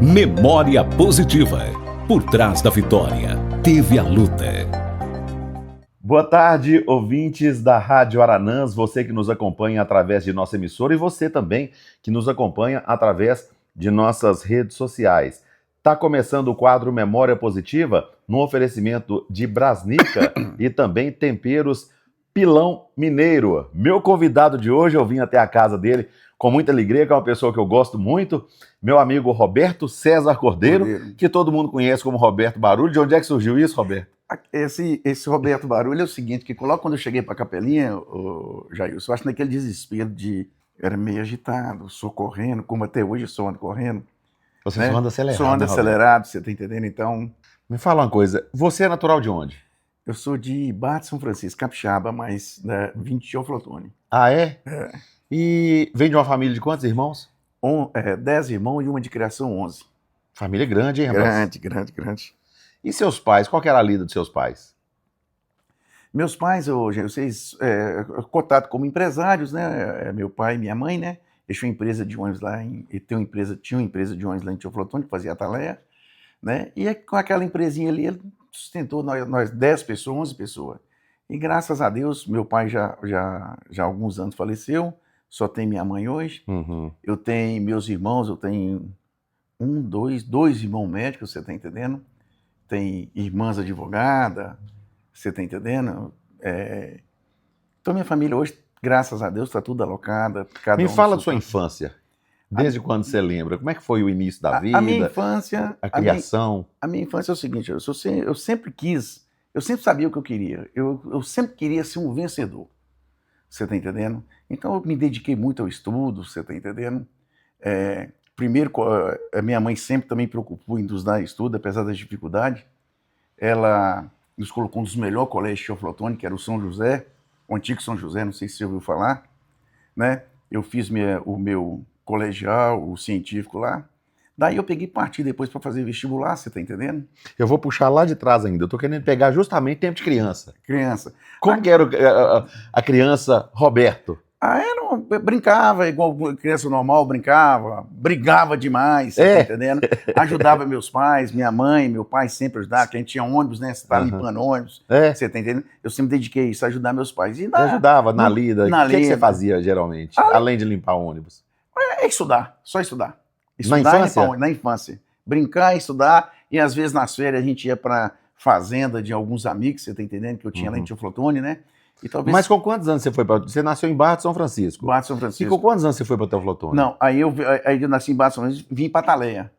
Memória positiva. Por trás da vitória, teve a luta. Boa tarde, ouvintes da Rádio Aranãs, você que nos acompanha através de nossa emissora e você também que nos acompanha através de nossas redes sociais. Está começando o quadro Memória Positiva no oferecimento de Brasnica e também Temperos Pilão Mineiro. Meu convidado de hoje, eu vim até a casa dele com muita alegria, que é uma pessoa que eu gosto muito, meu amigo Roberto César Cordeiro, que todo mundo conhece como Roberto Barulho. De onde é que surgiu isso, Roberto? Esse Roberto Barulho é o seguinte, que logo quando eu cheguei para a Capelinha, Jailson, eu acho que naquele desespero eu era meio agitado, sou correndo, como até hoje eu sou ando correndo. Você só anda acelerado, Só ando né, acelerado, você tá entendendo? Então, me fala uma coisa, você é natural de onde? eu sou de Barra de São Francisco, capixaba, mas vim de Teoflotone. Ah, é? É. E vem de uma família de quantos irmãos? 10 irmãos e uma de criação 11. Família grande, hein, rapaz? Grande. E seus pais? Qual que era a lida dos seus pais? Meus pais, vocês, cotados como empresários, né? Meu pai e minha mãe, né? Eles tinham empresa de ônibus lá, tinha uma empresa de ônibus lá em Teoflotone, que fazia Ataleia, né? E com aquela empresinha ali, ele sustentou nós 10 pessoas, 11 pessoas. E graças a Deus, meu pai já há alguns anos faleceu, só tem minha mãe hoje. Uhum. Eu tenho meus irmãos, eu tenho dois irmãos médicos, você tá entendendo? Tem irmãs advogadas, você tá entendendo? Então minha família hoje, graças a Deus, está tudo alocada. Me fala da sua infância. Desde quando você lembra? Como é que foi o início da vida? A minha infância... A criação? A minha infância é o seguinte, eu sempre sabia o que eu queria. Eu sempre queria ser um vencedor. Você tá entendendo? Então eu me dediquei muito ao estudo, você tá entendendo? Primeiro, a minha mãe sempre também preocupou em nos dar estudo, apesar das dificuldades. Ela nos colocou um dos melhores colégios de Teoflotone, que era o São José, o antigo São José, não sei se você ouviu falar, né? Eu fiz o meu colegial, o científico lá. Daí eu peguei partir depois para fazer vestibular, você tá entendendo? Eu vou puxar lá de trás ainda. Eu tô querendo pegar justamente tempo de criança. Criança. Como que era a criança Roberto? Eu brincava igual criança normal, brigava demais, você tá entendendo? Ajudava meus pais, minha mãe, meu pai sempre ajudava, que a gente tinha ônibus, né? Você tá limpando ônibus, você tá entendendo? Eu sempre dediquei isso a ajudar meus pais. E ajudava na lida? O que você fazia geralmente, além de limpar ônibus? Estudar, só estudar. Na infância? Na infância. Brincar, estudar, e às vezes nas férias a gente ia pra fazenda de alguns amigos, você tá entendendo? Que eu tinha lá em Teoflotone, né? E talvez... Mas com quantos anos você foi para... Você nasceu em Barra de São Francisco. Barra de São Francisco. E com quantos anos você foi para Teoflotone? Não, aí eu nasci em Barra de São Francisco, vim para Ataleia.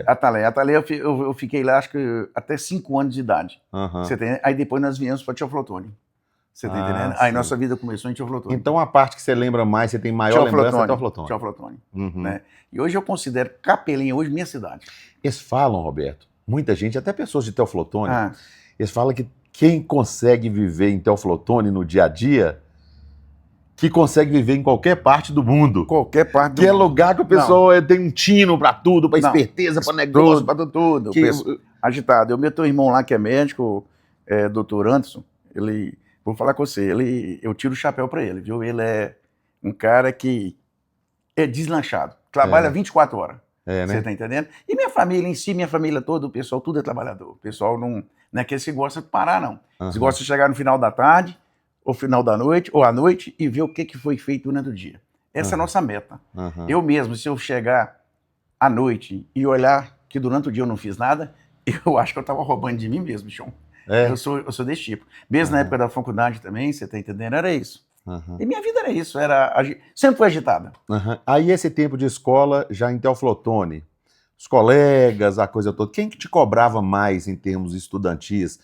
Ataleia eu fiquei lá acho que até 5 anos de idade. Você tem... Aí depois nós viemos para Teoflotone. Você tá entendendo? Aí nossa vida começou em Teoflotone. Então a parte que você lembra mais, você tem maior lembrança é Teoflotone. Teoflotone. Né? E hoje eu considero Capelinha hoje minha cidade. Eles falam, Roberto, muita gente, até pessoas de Teoflotone, eles falam que quem consegue viver em Teoflotone no dia a dia, que consegue viver em qualquer parte do mundo. Qualquer parte do mundo. Que é mundo. lugar que o pessoal tem um tino pra tudo, pra esperteza, pra negócio, pra tudo. Agitado. Eu tenho um irmão lá que é médico, Dr. Anderson, vou falar com você, eu tiro o chapéu pra ele, viu? Ele é um cara que é deslanchado, trabalha 24 horas. Né? Você tá entendendo? E minha família em si, minha família toda, o pessoal, tudo é trabalhador. O pessoal não é aquele que gosta de parar, não. Você gosta de chegar no final da tarde, ou final da noite, ou à noite, e ver o que foi feito durante o dia. Essa é a nossa meta. Eu mesmo, se eu chegar à noite e olhar que durante o dia eu não fiz nada, eu acho que eu tava roubando de mim mesmo, Chão. Eu sou desse tipo. Mesmo na época da faculdade também, você tá entendendo? Era isso. E minha vida era isso, sempre foi agitada. Aí esse tempo de escola, já em Teoflotone, os colegas, a coisa toda, quem que te cobrava mais em termos estudantis,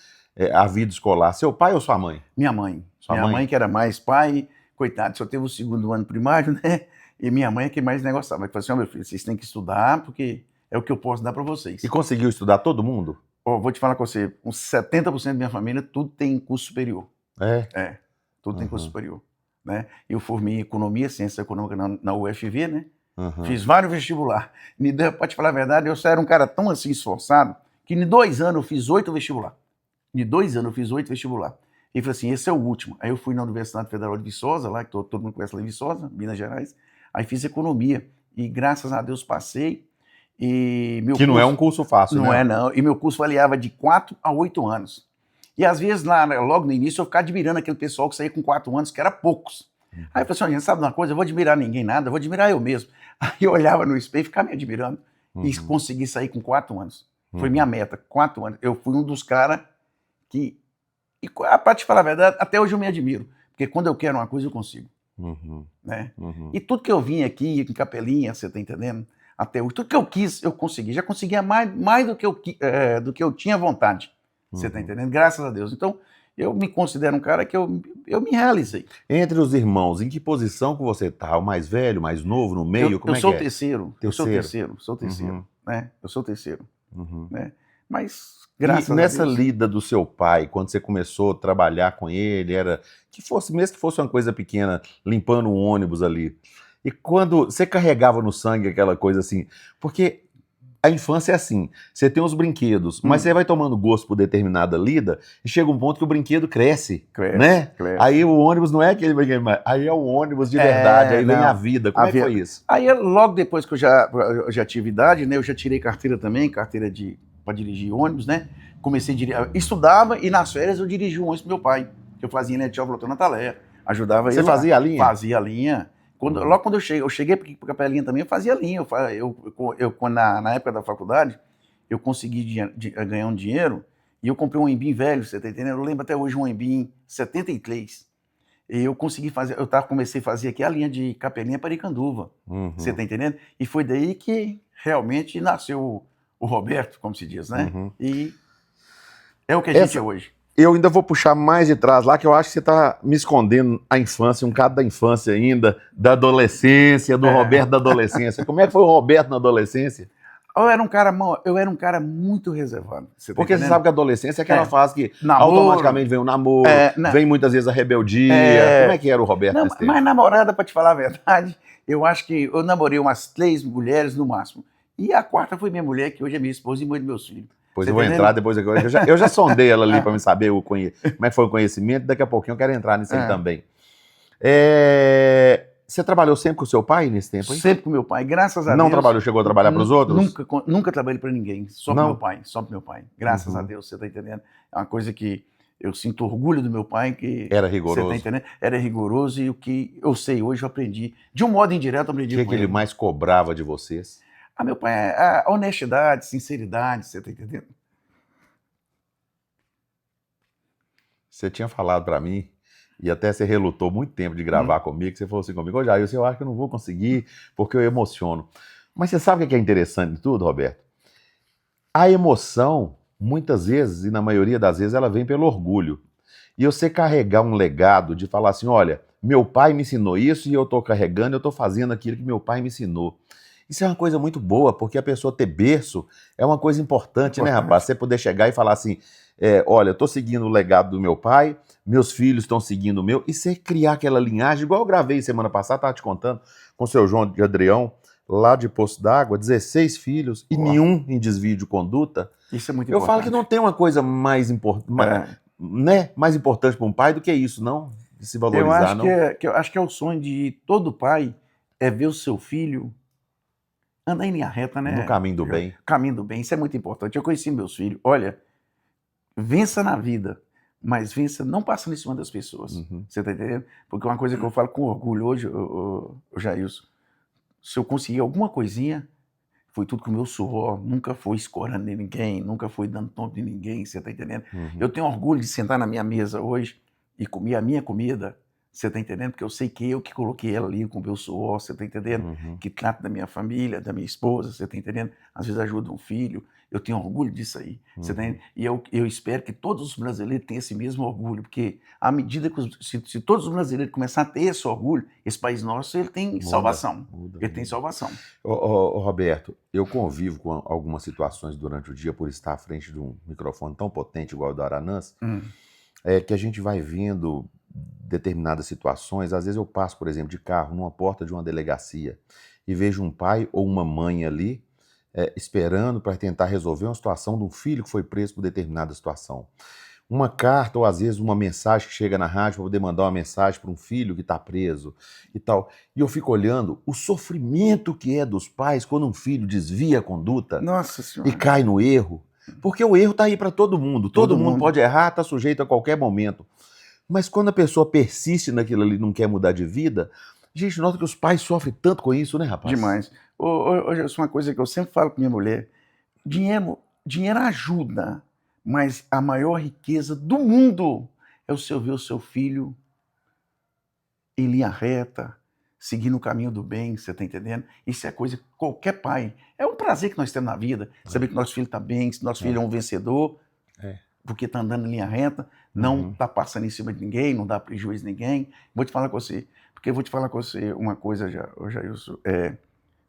a vida escolar? Seu pai ou sua mãe? Minha mãe. Minha mãe que era mais pai, coitado, só teve o 2º ano primário, né? E minha mãe é que mais negociava. Ela falou assim, meu filho, vocês têm que estudar, porque é o que eu posso dar para vocês. E conseguiu estudar todo mundo? Vou te falar com você, uns 70% da minha família, tudo tem curso superior. Tudo tem curso superior. Né? Eu formei em Economia, Ciência Econômica na UFV, né? Fiz vários vestibular. Pra te falar a verdade, eu era um cara tão assim esforçado, que em 2 anos eu fiz 8 vestibular. Em 2 anos eu fiz 8 vestibular. E falei assim, esse é o último. Aí eu fui na Universidade Federal de Viçosa, lá, que todo mundo conhece lá em Viçosa, Minas Gerais. Aí fiz Economia. E graças a Deus passei. E meu Que não é curso- um curso fácil, Não né? é, não. E meu curso variava de 4 a 8 anos. E às vezes, logo no início, eu ficava admirando aquele pessoal que saía com 4 anos, que era poucos. Aí eu falei assim, gente, sabe de uma coisa? Eu vou admirar ninguém nada, eu vou admirar eu mesmo. Aí eu olhava no espelho e ficava me admirando. E consegui sair com 4 anos. Foi minha meta, 4 anos. Eu fui um dos caras que... E pra te falar a verdade, até hoje eu me admiro. Porque quando eu quero uma coisa, eu consigo. Uhum, Né? uhum. E tudo que eu vim aqui, em Capelinha, você tá entendendo? Até hoje, tudo que eu quis, eu consegui. Já conseguia mais do que eu tinha vontade. Você tá entendendo? Graças a Deus. Então, eu me considero um cara que eu me realizei. Entre os irmãos, em que posição que você tá? O mais velho, o mais novo, no meio? Como Eu é sou que o é? terceiro. Eu sou o terceiro. Sou o terceiro. Uhum. Né? Eu sou o terceiro. Uhum. Né? Mas, E graças a nessa Deus. lida do seu pai, quando você começou a trabalhar com ele, era mesmo que fosse uma coisa pequena, limpando um ônibus ali. E quando você carregava no sangue aquela coisa assim, porque a infância é assim, você tem os brinquedos, mas você vai tomando gosto por determinada lida e chega um ponto que o brinquedo cresce, né? Cresce. Aí o ônibus não é aquele brinquedo, mais, aí é o ônibus de verdade, aí vem não. a vida. Como é que foi isso? Aí, logo depois que eu já tive idade, né? Eu já tirei carteira também, para dirigir ônibus, né? Comecei a dirigir, estudava e nas férias eu dirigia um ônibus pro meu pai, que eu fazia em Letel Voltando na Talé, ajudava ele. Você fazia a linha? Fazia a linha. Logo quando eu cheguei para Capelinha também, eu fazia a linha. Na época da faculdade, eu consegui ganhar um dinheiro e eu comprei um Embim velho, você tá entendendo? Eu lembro até hoje um Embim 73. E eu consegui fazer, comecei a fazer aqui a linha de Capelinha para Icanduva, você tá entendendo? E foi daí que realmente nasceu o Roberto, como se diz, né? E é o que a gente é hoje. Eu ainda vou puxar mais de trás lá, que eu acho que você está me escondendo a infância, um bocado da infância ainda, da adolescência, do Roberto da adolescência. Como é que foi o Roberto na adolescência? Eu era um cara muito reservado. Porque você sabe que a adolescência é aquela fase que namoro, automaticamente vem o namoro, vem muitas vezes a rebeldia. Como é que era o Roberto nesse tempo? Mas namorada, para te falar a verdade, eu acho que eu namorei umas 3 mulheres no máximo. E a quarta foi minha mulher, que hoje é minha esposa e mãe dos meus filhos. Pois eu vou entrar depois. Eu já sondei ela ali para me saber como é que foi o conhecimento. Daqui a pouquinho eu quero entrar nisso aí também. Você trabalhou sempre com o seu pai nesse tempo, hein? Sempre com meu pai, graças a Deus. Não trabalhou, chegou a trabalhar para os outros? Nunca trabalhei para ninguém, só para meu pai, Graças a Deus, você tá entendendo? É uma coisa que eu sinto orgulho do meu pai, que... Era rigoroso. Você tá entendendo? Era rigoroso e o que eu sei hoje eu aprendi. De um modo indireto eu aprendi com ele. O que ele mais cobrava de vocês? Meu pai, a honestidade, sinceridade, você tá entendendo? Você tinha falado para mim, e até você relutou muito tempo de gravar comigo, você falou assim comigo, ô Jair, eu acho que eu não vou conseguir, porque eu emociono. Mas você sabe o que é interessante de tudo, Roberto? A emoção, muitas vezes, e na maioria das vezes, ela vem pelo orgulho. E você carregar um legado de falar assim, olha, meu pai me ensinou isso e eu estou carregando, eu estou fazendo aquilo que meu pai me ensinou. Isso é uma coisa muito boa, porque a pessoa ter berço é uma coisa importante, né, rapaz? Você poder chegar e falar assim, olha, eu estou seguindo o legado do meu pai, meus filhos estão seguindo o meu, e você criar aquela linhagem, igual eu gravei semana passada, estava te contando, com o seu João de Adrião, lá de Poço d'Água, 16 filhos e nenhum em desvio de conduta. Isso é muito importante. Eu falo que não tem uma coisa mais importante, mais importante para um pai do que isso, não? De se valorizar, eu acho que é o sonho de todo pai, é ver o seu filho andar em linha reta, né? No caminho do bem. Caminho do bem, isso é muito importante. Eu conheci meus filhos, olha, vença na vida, mas vença não passando em cima das pessoas. Você tá entendendo? Porque uma coisa que eu falo com orgulho hoje, Jailson, se eu conseguir alguma coisinha, foi tudo com o meu suor, nunca foi escorando em ninguém, nunca foi dando tombo em ninguém, você tá entendendo? Eu tenho orgulho de sentar na minha mesa hoje e comer a minha comida, você tá entendendo? Porque eu sei que eu que coloquei ela ali com o meu suor, você tá entendendo? Que trato da minha família, da minha esposa, você tá entendendo? Às vezes ajuda um filho, eu tenho orgulho disso aí, você tá entendendo? E eu espero que todos os brasileiros tenham esse mesmo orgulho, porque à medida que se todos os brasileiros começarem a ter esse orgulho, esse país nosso, ele tem salvação. Ele tem salvação. Roberto, eu convivo com algumas situações durante o dia por estar à frente de um microfone tão potente igual o do Aranãs, que a gente vai vendo determinadas situações. Às vezes eu passo, por exemplo, de carro numa porta de uma delegacia e vejo um pai ou uma mãe ali esperando para tentar resolver uma situação de um filho que foi preso por determinada situação. uma carta ou às vezes uma mensagem que chega na rádio para poder mandar uma mensagem para um filho que está preso e tal. E eu fico olhando o sofrimento que é dos pais quando um filho desvia a conduta Nossa e Senhora. cai no erro. Porque o erro está aí para todo mundo. Todo mundo mundo. pode errar, está sujeito a qualquer momento. Mas quando a pessoa persiste naquilo ali, não quer mudar de vida, a gente nota que os pais sofrem tanto com isso, né, rapaz? Demais. Hoje, isso é uma coisa que eu sempre falo com minha mulher. Dinheiro ajuda, mas a maior riqueza do mundo é o seu ver o seu filho em linha reta, seguindo o caminho do bem, você está entendendo? Isso é coisa que qualquer pai. É um prazer que nós temos na vida, saber que nosso filho está bem, que nosso filho é um vencedor, porque está andando em linha reta, não está passando em cima de ninguém, não dá prejuízo a ninguém. Vou te falar com você, porque eu vou te falar com você uma coisa, Jailson,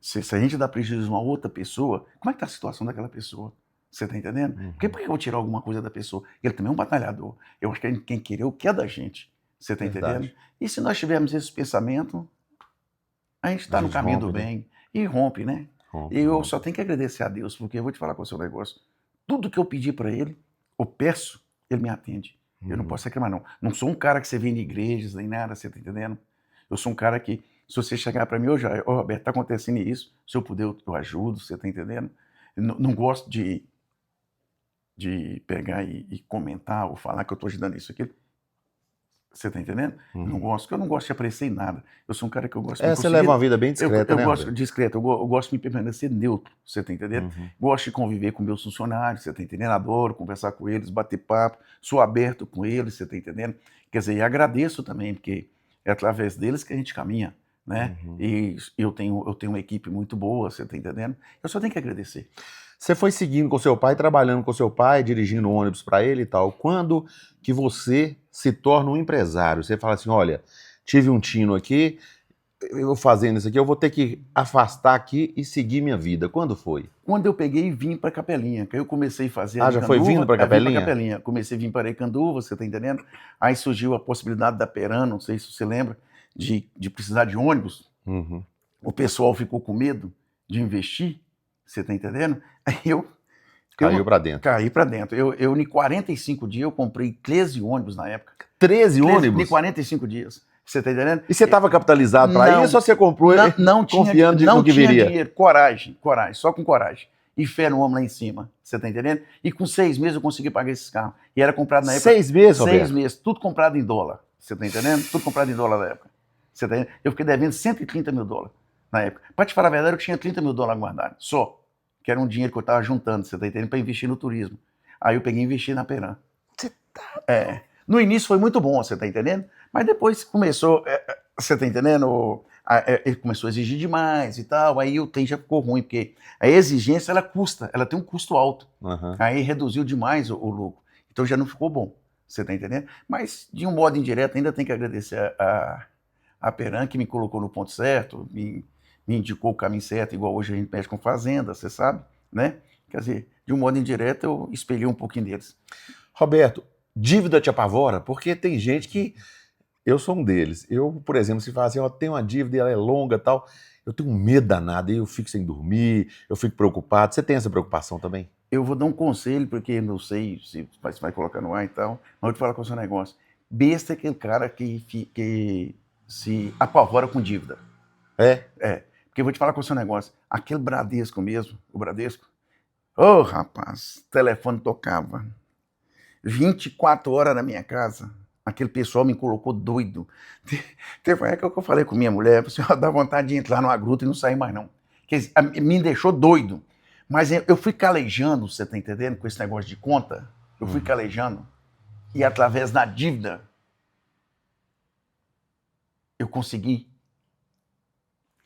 se a gente dá prejuízo a uma outra pessoa, como é que está a situação daquela pessoa? Você está entendendo? Por que eu vou tirar alguma coisa da pessoa? Ele também é um batalhador. Eu acho que quem quer o que é da gente. Você está entendendo? E se nós tivermos esse pensamento, a gente está no caminho do bem. E rompe, né? E eu só tenho que agradecer a Deus, porque eu vou te falar com o seu negócio. Tudo que eu pedi para ele, eu peço, ele me atende. Eu não posso reclamar, não. Não sou um cara que você vem em igrejas nem nada, você está entendendo? Eu sou um cara que, se você chegar para mim hoje, Roberto, está acontecendo isso, se eu puder, eu ajudo, você está entendendo? Eu não gosto de pegar e comentar ou falar que eu estou ajudando isso aqui. Você está entendendo? Não gosto, porque eu não gosto de aparecer em nada. Eu sou um cara que eu gosto de você leva uma vida bem discreta, eu né, gosto Roberto? discreta, eu gosto de me permanecer neutro, você está entendendo? Gosto de conviver com meus funcionários, você está entendendo? Adoro conversar com eles, bater papo, sou aberto com eles, você está entendendo? Quer dizer, e agradeço também, porque é através deles que a gente caminha, né? E eu tenho uma equipe muito boa, você está entendendo? Eu só tenho que agradecer. Você foi seguindo com seu pai, trabalhando com seu pai, dirigindo ônibus para ele e tal. Quando que você se torna um empresário? Você fala assim, olha, tive um tino aqui, eu fazendo isso aqui, eu vou ter que afastar aqui e seguir minha vida. Quando foi? Quando eu peguei e vim para Capelinha, que aí eu comecei a fazer já foi vindo para Capelinha? Capelinha? Comecei a vir para Icanduva, você está entendendo? Aí surgiu a possibilidade da Peran, não sei se você lembra, de precisar de ônibus. O pessoal ficou com medo de investir, você está entendendo? Aí eu Caiu para dentro. Caí para dentro. Eu, em 45 dias, eu comprei 13 ônibus na época. 13 ônibus? Em 45 dias. Você está entendendo? E você estava capitalizado para isso ou você comprou não confiando tinha, no que viria? Dinheiro, coragem, só com coragem. E fé no homem lá em cima, você está entendendo? E com 6 meses eu consegui pagar esses carros. E era comprado na época... 6 meses, Roberto? 6 meses, tudo comprado em dólar, você está entendendo? Tudo comprado em dólar na época. Você tá entendendo? Eu fiquei devendo 130 mil dólares na época. Para te falar a verdade, eu tinha 30 mil dólares guardados, só. Que era um dinheiro que eu estava juntando, você está entendendo? Para investir no turismo. Aí eu peguei e investi na Peran. Você tá... No início foi muito bom, você está entendendo? Mas depois começou, você está entendendo? Ele começou a exigir demais e tal, aí o trem já ficou ruim, porque a exigência, ela tem um custo alto. Aí reduziu demais o lucro. Então já não ficou bom, você está entendendo? Mas, de um modo indireto, ainda tem que agradecer a Peran, que me colocou no ponto certo, me indicou o caminho certo, igual hoje a gente mexe com fazenda, você sabe, né? Quer dizer, de um modo indireto, eu espelhei um pouquinho deles. Roberto, dívida te apavora? Porque tem gente que... Eu sou um deles. Eu, por exemplo, se fala assim, eu tenho uma dívida e ela é longa e tal, eu tenho um medo danado, eu fico sem dormir, eu fico preocupado. Você tem essa preocupação também? Eu vou dar um conselho, porque não sei se você vai colocar no ar e tal, mas eu vou te falar com o seu negócio. Besta é aquele cara que se apavora com dívida. Porque eu vou te falar com o seu negócio. Aquele Bradesco mesmo, o Bradesco, rapaz, o telefone tocava 24 horas na minha casa. Aquele pessoal me colocou doido. Teve uma época que eu falei com minha mulher, dá vontade de entrar numa gruta e não sair mais não. Me deixou doido. Mas eu fui calejando, você tá entendendo, com esse negócio de conta, eu fui calejando, e através da dívida, eu consegui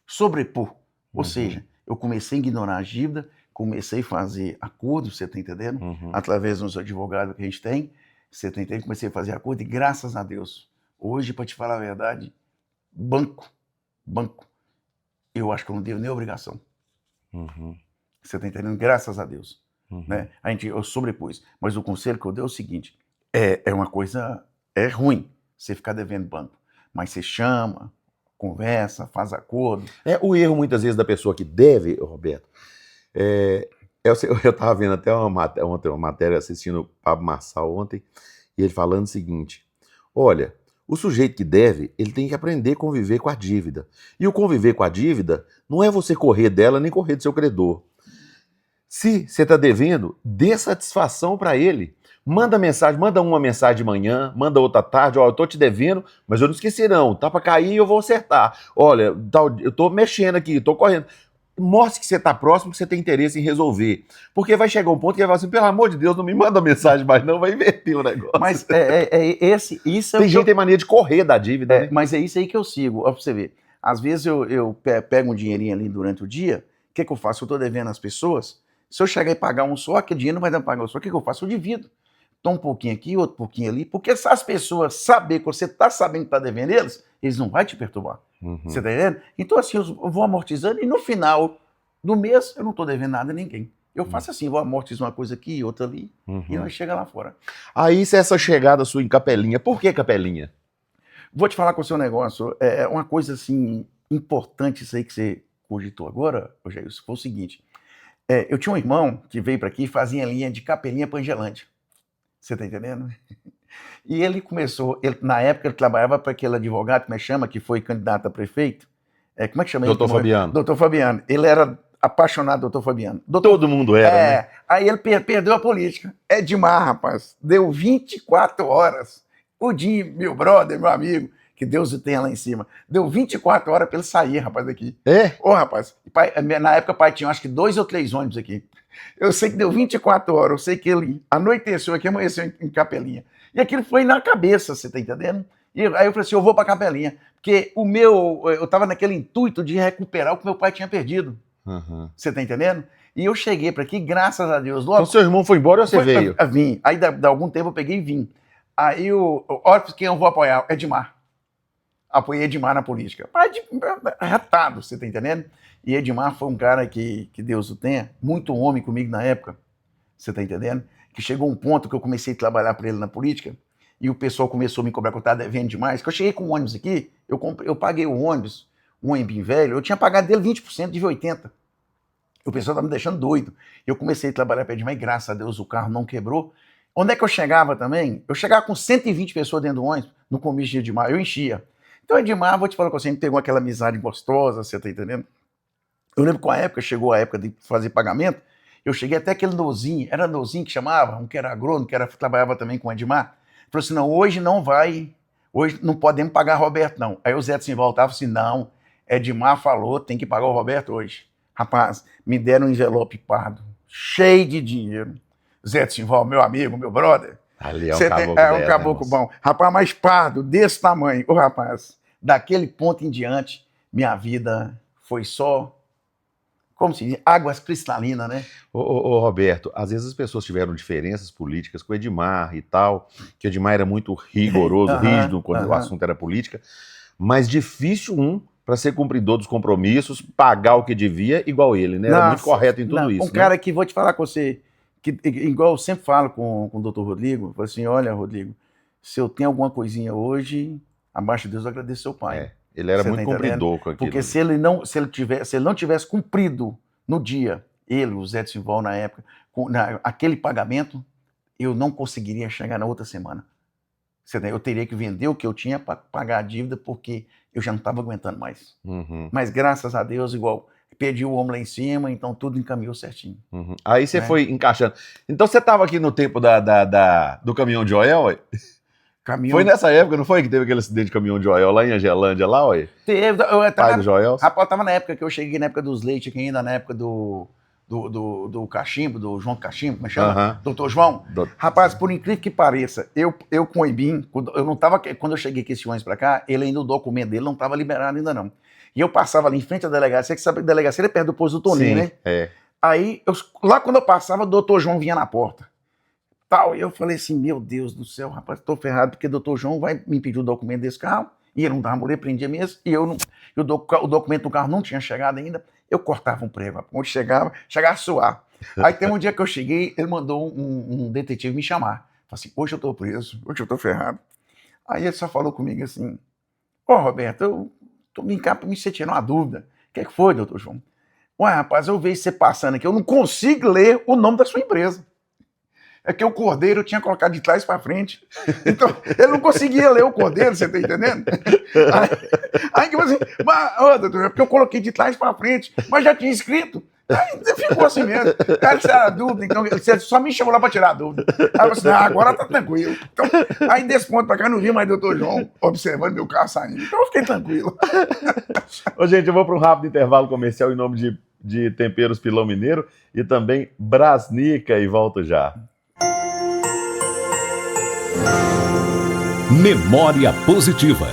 sobrepor. Ou seja, eu comecei a ignorar a dívida, comecei a fazer acordo, você tá entendendo? Através dos advogados que a gente tem, você tá entendendo? Comecei a fazer acordo e graças a Deus, hoje, para te falar a verdade, banco, eu acho que eu não devo nem obrigação. Você tá entendendo? Graças a Deus. Né? Eu sobrepus. Mas o conselho que eu dei é o seguinte, é uma coisa, é ruim você ficar devendo banco, mas você chama, conversa, faz acordo. O erro muitas vezes da pessoa que deve, Roberto, eu estava vendo até uma matéria assistindo o Pablo Marçal ontem, E ele falando o seguinte: olha, o sujeito que deve, ele tem que aprender a conviver com a dívida. E o conviver com a dívida não é você correr dela nem correr do seu credor. Se você está devendo, dê satisfação para ele. Manda mensagem, manda uma mensagem de manhã, manda outra tarde, ó, eu tô te devendo, mas eu não esqueci não, tá para cair e eu vou acertar. Olha, eu tô mexendo aqui, tô correndo. Mostre que você está próximo, que você tem interesse em resolver. Porque vai chegar um ponto que ele vai falar assim, pelo amor de Deus, não me manda mensagem mais não, vai inverter o negócio. Mas isso é tem gente que tem mania de correr da dívida, né? Mas é isso aí que eu sigo, ó, pra você ver. Às vezes eu pego um dinheirinho ali durante o dia, o que eu faço? Eu tô devendo às pessoas, se eu chegar e pagar um só, aquele dinheiro não vai dar pra pagar um só, o que eu faço? Eu divido. Então um pouquinho aqui, outro pouquinho ali, porque se as pessoas saberem que você tá sabendo que tá devendo eles não vão te perturbar. Você tá entendendo? Então assim, eu vou amortizando e no final do mês eu não tô devendo nada a ninguém. Eu faço assim, vou amortizar uma coisa aqui, outra ali, e nós chega lá fora. Aí, se essa chegada sua em Capelinha, por que Capelinha? Vou te falar com o seu negócio, é uma coisa assim, importante isso aí que você cogitou agora, Jailson, foi o seguinte, eu tinha um irmão que veio para aqui e fazia linha de Capelinha para Angelândia, você tá entendendo? E ele começou, na época ele trabalhava para aquele advogado, como é que chama, que foi candidato a prefeito, como é que chama ele? Doutor Fabiano. Doutor Fabiano, ele era apaixonado, doutor Fabiano. Todo mundo era, né? Aí ele perdeu a política. Edmar, rapaz, deu 24 horas. O Dinho, meu brother, meu amigo, que Deus o tenha lá em cima, deu 24 horas para ele sair, rapaz, daqui. Ô, rapaz, pai, na época o pai tinha acho que 2 ou 3 ônibus aqui. Eu sei que deu 24 horas, eu sei que ele anoiteceu aqui, amanheceu em Capelinha. E aquilo foi na cabeça, você tá entendendo? E aí eu falei assim, eu vou para Capelinha, porque eu estava naquele intuito de recuperar o que meu pai tinha perdido. Você tá entendendo? E eu cheguei para aqui, graças a Deus. Logo, então seu irmão foi embora ou você veio? Vim. Aí, de algum tempo, eu peguei e vim. Aí, olha quem eu vou apoiar? Edmar. Apoiei Edmar na política. Pai retado, você tá entendendo? E Edmar foi um cara que Deus o tenha, muito homem comigo na época, você tá entendendo? Que chegou um ponto que eu comecei a trabalhar para ele na política, e o pessoal começou a me cobrar que eu estava devendo demais, que eu cheguei com um ônibus aqui, eu paguei o ônibus, um embim velho, eu tinha pagado dele 20% de 80%. O pessoal estava me deixando doido. Eu comecei a trabalhar para Edmar e graças a Deus o carro não quebrou. Onde é que eu chegava também? Eu chegava com 120 pessoas dentro do ônibus, no comício de Edmar, eu enchia. Então Edmar, vou te falar que você me pegou aquela amizade gostosa, você tá entendendo? Eu lembro que chegou a época de fazer pagamento, eu cheguei até aquele Nozinho, era Nozinho que chamava, um que era agrônomo, trabalhava também com o Edmar, falou assim, não, hoje não vai, hoje não podemos pagar Roberto não. Aí o Zé assim voltava assim, não, Edmar falou, tem que pagar o Roberto hoje. Rapaz, me deram um envelope pardo, cheio de dinheiro. Zé Simval, meu amigo, meu brother. Ali é um caboclo, um caboclo bom. Rapaz, mais pardo, desse tamanho. Ô, rapaz, daquele ponto em diante, minha vida foi só, como se diz, águas cristalinas, né? Ô, Roberto, às vezes as pessoas tiveram diferenças políticas com o Edmar e tal, que o Edmar era muito rigoroso, rígido quando o assunto era política, mas difícil para ser cumpridor dos compromissos, pagar o que devia, igual ele, né? Era muito correto em tudo isso. Um cara que, vou te falar com você, que igual eu sempre falo com o doutor Rodrigo, eu falo assim, olha, Rodrigo, se eu tenho alguma coisinha hoje, abaixo de Deus eu agradeço seu pai. Ele era muito cumpridor com aquilo. Porque se ele não tivesse cumprido no dia, ele, o Zé de Simval na época, aquele pagamento, eu não conseguiria chegar na outra semana. Eu teria que vender o que eu tinha para pagar a dívida, porque eu já não estava aguentando mais. Mas graças a Deus, igual, perdi o homem lá em cima, então tudo encaminhou certinho. Aí você foi encaixando. Então você estava aqui no tempo do caminhão de Joel, ué? Foi nessa época, não foi, que teve aquele acidente de caminhão de Joel lá em Angelândia, lá, ué? Teve. Pai do Joel? Rapaz, eu estava na época que eu cheguei, na época dos leites, aqui ainda na época do Cachimbo, do João Cachimbo, como é que chama? Doutor João. Rapaz, por incrível que pareça, eu com o Ibim, eu não tava, quando eu cheguei aqui esse ônibus pra cá, ele ainda, o documento dele não estava liberado ainda não. E eu passava ali em frente à delegacia, que sabe que a delegacia é perto do posto do Toninho, né? É. Aí, lá quando eu passava, o doutor João vinha na porta. E eu falei assim, meu Deus do céu, rapaz, tô ferrado, porque o doutor João vai me pedir o documento desse carro, e ele não dava mulher, prendia mesmo, e o documento do carro não tinha chegado ainda. Eu cortava um prego, onde chegava a suar. Aí tem um dia que eu cheguei, ele mandou um detetive me chamar. Falei assim, hoje eu tô preso, hoje eu tô ferrado. Aí ele só falou comigo assim, Roberto, eu tô me você tirou uma dúvida. O que foi, doutor João? Ué, rapaz, eu vejo você passando aqui, eu não consigo ler o nome da sua empresa. É que o cordeiro eu tinha colocado de trás para frente. Então, ele não conseguia ler o cordeiro, você tá entendendo? Aí tipo assim, doutor, é porque eu coloquei de trás para frente, mas já tinha escrito. Aí ficou assim mesmo. Aí ele era dúvida, então você só me chamou lá para tirar a dúvida. Aí eu falei assim, agora tá tranquilo. Então, aí desse ponto para cá, não vi mais doutor João observando meu carro saindo. Então eu fiquei tranquilo. Ô, gente, eu vou para um rápido intervalo comercial em nome de Temperos Pilão Mineiro e também Brasnica e volto já. Memória Positiva.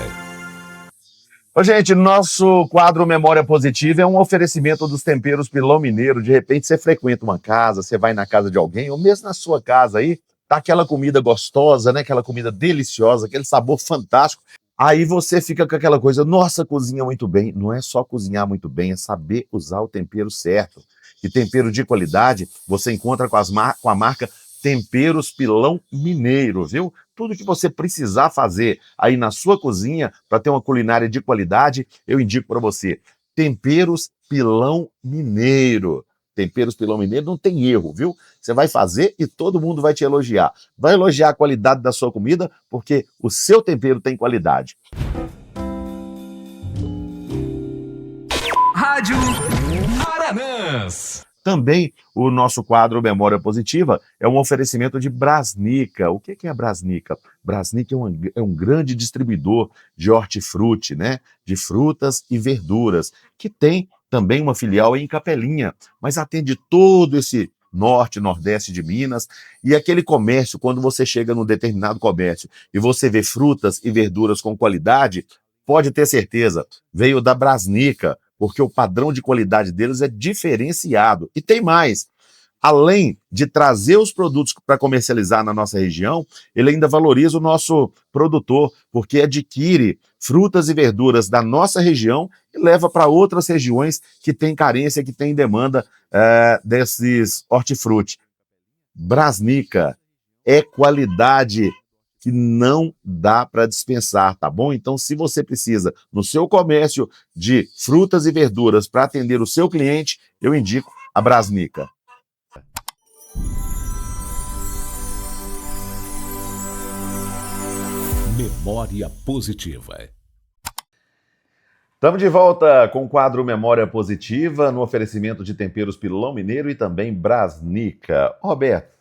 Ô, gente, nosso quadro Memória Positiva é um oferecimento dos Temperos Pilão Mineiro. De repente você frequenta uma casa, você vai na casa de alguém, ou mesmo na sua casa aí, tá aquela comida gostosa, né? Aquela comida deliciosa, aquele sabor fantástico. Aí você fica com aquela coisa, nossa, cozinha muito bem. Não é só cozinhar muito bem, é saber usar o tempero certo. E tempero de qualidade você encontra com a marca Temperos Pilão Mineiro, viu? Tudo que você precisar fazer aí na sua cozinha para ter uma culinária de qualidade, eu indico para você. Temperos Pilão Mineiro. Temperos Pilão Mineiro não tem erro, viu? Você vai fazer e todo mundo vai te elogiar. Vai elogiar a qualidade da sua comida, porque o seu tempero tem qualidade. Rádio Aranãs. Também o nosso quadro Memória Positiva é um oferecimento de Brasnica. O que é a Brasnica? Brasnica é um grande distribuidor de hortifruti, né? De frutas e verduras, que tem também uma filial em Capelinha, mas atende todo esse norte, nordeste de Minas. E aquele comércio, quando você chega num determinado comércio e você vê frutas e verduras com qualidade, pode ter certeza, veio da Brasnica, porque o padrão de qualidade deles é diferenciado. E tem mais, além de trazer os produtos para comercializar na nossa região, ele ainda valoriza o nosso produtor, porque adquire frutas e verduras da nossa região e leva para outras regiões que têm carência, que têm demanda desses hortifruti. Brasnica é qualidade que não dá para dispensar, tá bom? Então, se você precisa, no seu comércio, de frutas e verduras para atender o seu cliente, eu indico a Brasnica. Memória Positiva. Estamos de volta com o quadro Memória Positiva, no oferecimento de Temperos Pilão Mineiro e também Brasnica. Roberto,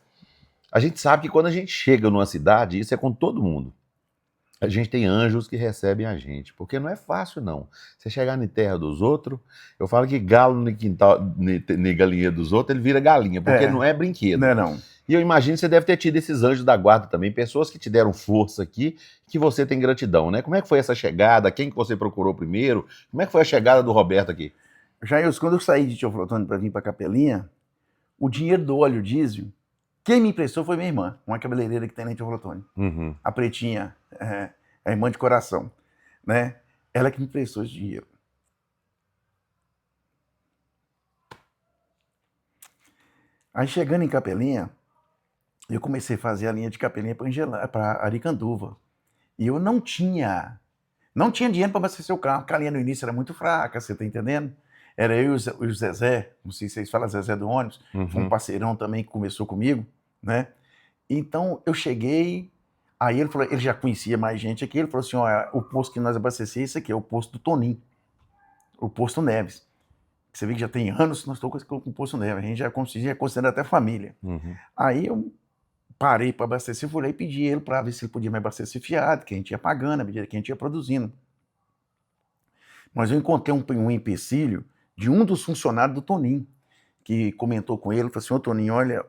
a gente sabe que quando a gente chega numa cidade, isso é com todo mundo. A gente tem anjos que recebem a gente, porque não é fácil, não. Você chegar na terra dos outros, eu falo que galo no quintal, na galinha dos outros, ele vira galinha, porque não é brinquedo. Não é não. E eu imagino que você deve ter tido esses anjos da guarda também, pessoas que te deram força aqui, que você tem gratidão, né? Como é que foi essa chegada? Quem que você procurou primeiro? Como é que foi a chegada do Roberto aqui? Jailson, quando eu saí de Teoflotone para vir para Capelinha, o dinheiro do óleo diesel, quem me emprestou foi minha irmã, uma cabeleireira que tem na Teoflotone. Uhum. A Pretinha, a irmã de coração, né? Ela que me emprestou esse dinheiro. Aí chegando em Capelinha, eu comecei a fazer a linha de Capelinha para Aricanduva. E eu não tinha dinheiro para abastecer o carro, porque a linha no início era muito fraca, você tá entendendo? Era eu e o Zezé, não sei se vocês falam Zezé do ônibus, foi um parceirão também que começou comigo, né? Então eu cheguei, aí ele falou, ele já conhecia mais gente aqui, ele falou assim, ó, o posto que nós abastecemos é esse aqui, é o posto do Toninho, o posto Neves. Você vê que já tem anos que nós estamos com o posto Neves, a gente já considera até família. Aí eu parei para abastecer, fui lá e pedi ele para ver se ele podia me abastecer fiado, que a gente ia pagando, à medida que a gente ia produzindo. Mas eu encontrei um empecilho de um dos funcionários do Toninho, que comentou com ele, falou assim, ô Toninho, olha,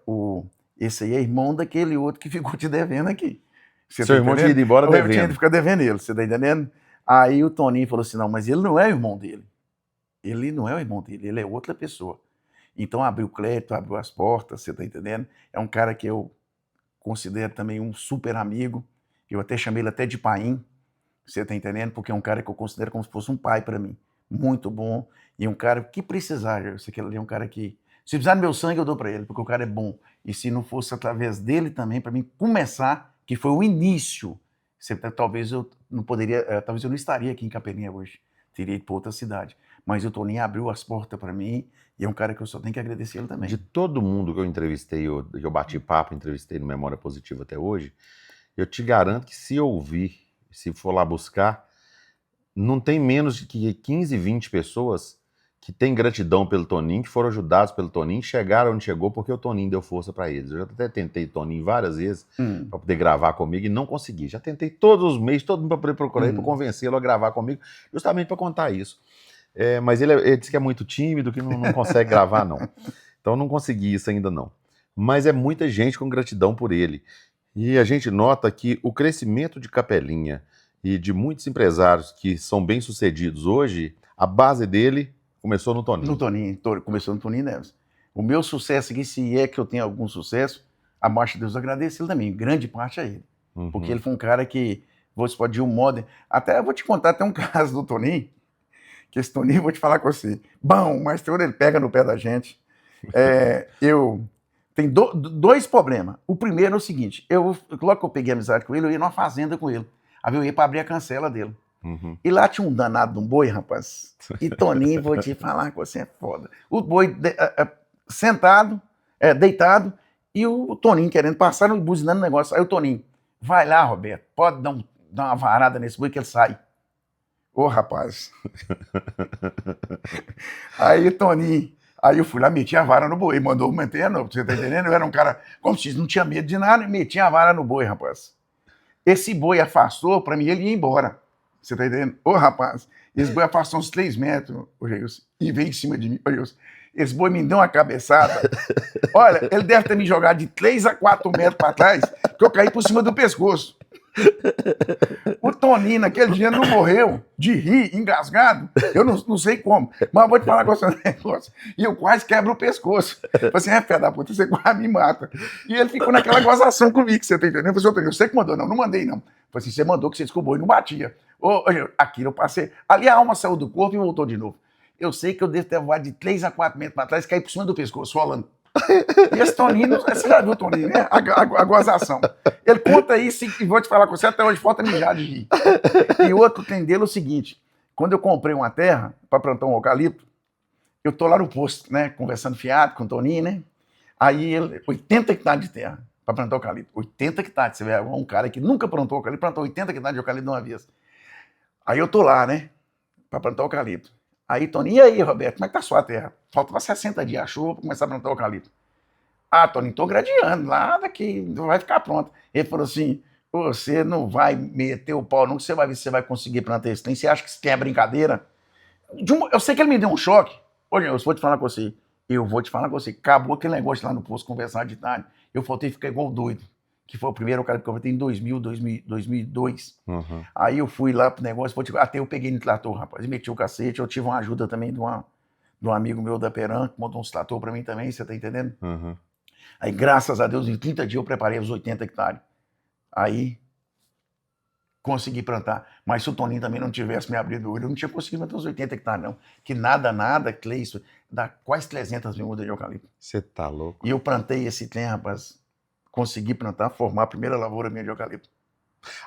esse aí é irmão daquele outro que ficou te devendo aqui. Você Seu irmão tinha ido embora devendo. Eu tinha ido ficar devendo ele, você tá entendendo? Aí o Toninho falou assim, não, mas ele não é o irmão dele. Ele não é o irmão dele, ele é outra pessoa. Então abriu o crédito, abriu as portas, você tá entendendo? É um cara que eu considero também um super amigo, eu até chamei ele até de Paim, você tá entendendo? Porque é um cara que eu considero como se fosse um pai para mim, muito bom, e um cara que precisar, eu sei que ele é um cara que, se precisar do meu sangue eu dou para ele, porque o cara é bom, e se não fosse através dele também, para mim começar, que foi o início, talvez eu não estaria aqui em Capelinha hoje, teria ido para outra cidade, mas o Toninho abriu as portas para mim e é um cara que eu só tenho que agradecer ele também. De todo mundo que eu entrevistei, que eu bati papo, entrevistei no Memória Positiva até hoje, eu te garanto que se eu ouvir, se for lá buscar, não tem menos de que 15, 20 pessoas que têm gratidão pelo Toninho, que foram ajudados pelo Toninho, chegaram onde chegou porque o Toninho deu força para eles. Eu já até tentei Toninho várias vezes para poder gravar comigo e não consegui. Já tentei todos os meses, todo mundo para poder procurar para convencê-lo a gravar comigo, justamente para contar isso. Mas ele disse que é muito tímido, que não consegue gravar, não. Então não consegui isso ainda, não. Mas é muita gente com gratidão por ele. E a gente nota que o crescimento de Capelinha e de muitos empresários que são bem-sucedidos hoje, a base dele começou no Toninho. Começou no Toninho Neves. O meu sucesso aqui, se é que eu tenho algum sucesso, a marcha de Deus agradece ele também, grande parte a ele. Porque ele foi um cara que, você pode ir um modo... Até eu vou te contar até um caso do Toninho, que esse Toninho, vou te falar com você. Bom, mas ele pega no pé da gente. Tem dois problemas. O primeiro é o seguinte, logo que eu peguei amizade com ele, eu ia numa fazenda com ele. Aí eu ia para abrir a cancela dele. E lá tinha um danado de um boi, rapaz. E Toninho, vou te falar que você é foda. O boi sentado, deitado, e o Toninho querendo passar, buzinando o negócio. Aí o Toninho, vai lá, Roberto, pode dar uma varada nesse boi que ele sai. Ô, rapaz. Aí o Toninho, aí eu fui lá, meti a vara no boi, mandou meter, você tá entendendo? Eu era um cara, como se diz, não tinha medo de nada, meti a vara no boi, rapaz. Esse boi afastou, pra mim ele ia embora. Você tá entendendo? Ô, rapaz, esse boi afastou uns 3 metros, ô, Geilson, e veio em cima de mim, ô, Geilson. Esse boi me deu uma cabeçada. Olha, ele deve ter me jogado de 3 a 4 metros pra trás, que eu caí por cima do pescoço. O Toninho, naquele dia, não morreu de rir, engasgado. Eu não sei como, mas eu vou te falar com esse negócio. E eu quase quebro o pescoço. Falei assim, filho da puta, você quase me mata. E ele ficou naquela gozação comigo, você tá entendendo? Eu falei, você que mandou? Não mandei, não. Falei assim, você mandou que você descobriu e não batia. Aquilo eu passei. Ali a alma saiu do corpo e voltou de novo. Eu sei que eu devo ter voado de 3 a 4 metros para trás e caí por cima do pescoço, rolando. E esse Toninho, você já viu o Toninho, né? A gozação. Ele conta isso e vou te falar com você, até hoje falta mijar de rir. E outro tem dele é o seguinte, quando eu comprei uma terra para plantar um eucalipto, eu tô lá no posto, né, conversando fiado com o Toninho, né? Aí ele, 80 hectares de terra para plantar eucalipto. 80 hectares, você vê, um cara que nunca plantou eucalipto, plantou 80 hectares de eucalipto de uma vez. Aí eu tô lá, né, para plantar eucalipto. Aí, Toninho, e aí, Roberto, como é que tá a sua terra? Faltava 60 dias a chuva para começar a plantar eucalipto. Ah, Toninho, tô gradeando, nada que não vai ficar pronto. Ele falou assim, você não vai meter o pau não, que você vai ver se você vai conseguir plantar esse trem. Você acha que isso é brincadeira? Eu sei que ele me deu um choque. Olha, eu vou te falar com você. Acabou aquele negócio lá no posto, conversar de tarde. Eu faltei ficar igual doido. Que foi o primeiro cara que eu plantei em 2002. Aí eu fui lá pro negócio, até eu peguei no trator, rapaz, e meti o cacete. Eu tive uma ajuda também de um amigo meu da Peran, que montou uns trator pra mim também, você tá entendendo? Aí, graças a Deus, em 30 dias eu preparei os 80 hectares. Aí, consegui plantar. Mas se o Toninho também não tivesse me abrido o olho, eu não tinha conseguido plantar os 80 hectares, não. Que nada, Cleison, dá quase 300 mil mudas de eucalipto. Você tá louco. E eu plantei esse trem, rapaz, consegui plantar, formar a primeira lavoura minha de eucalipto.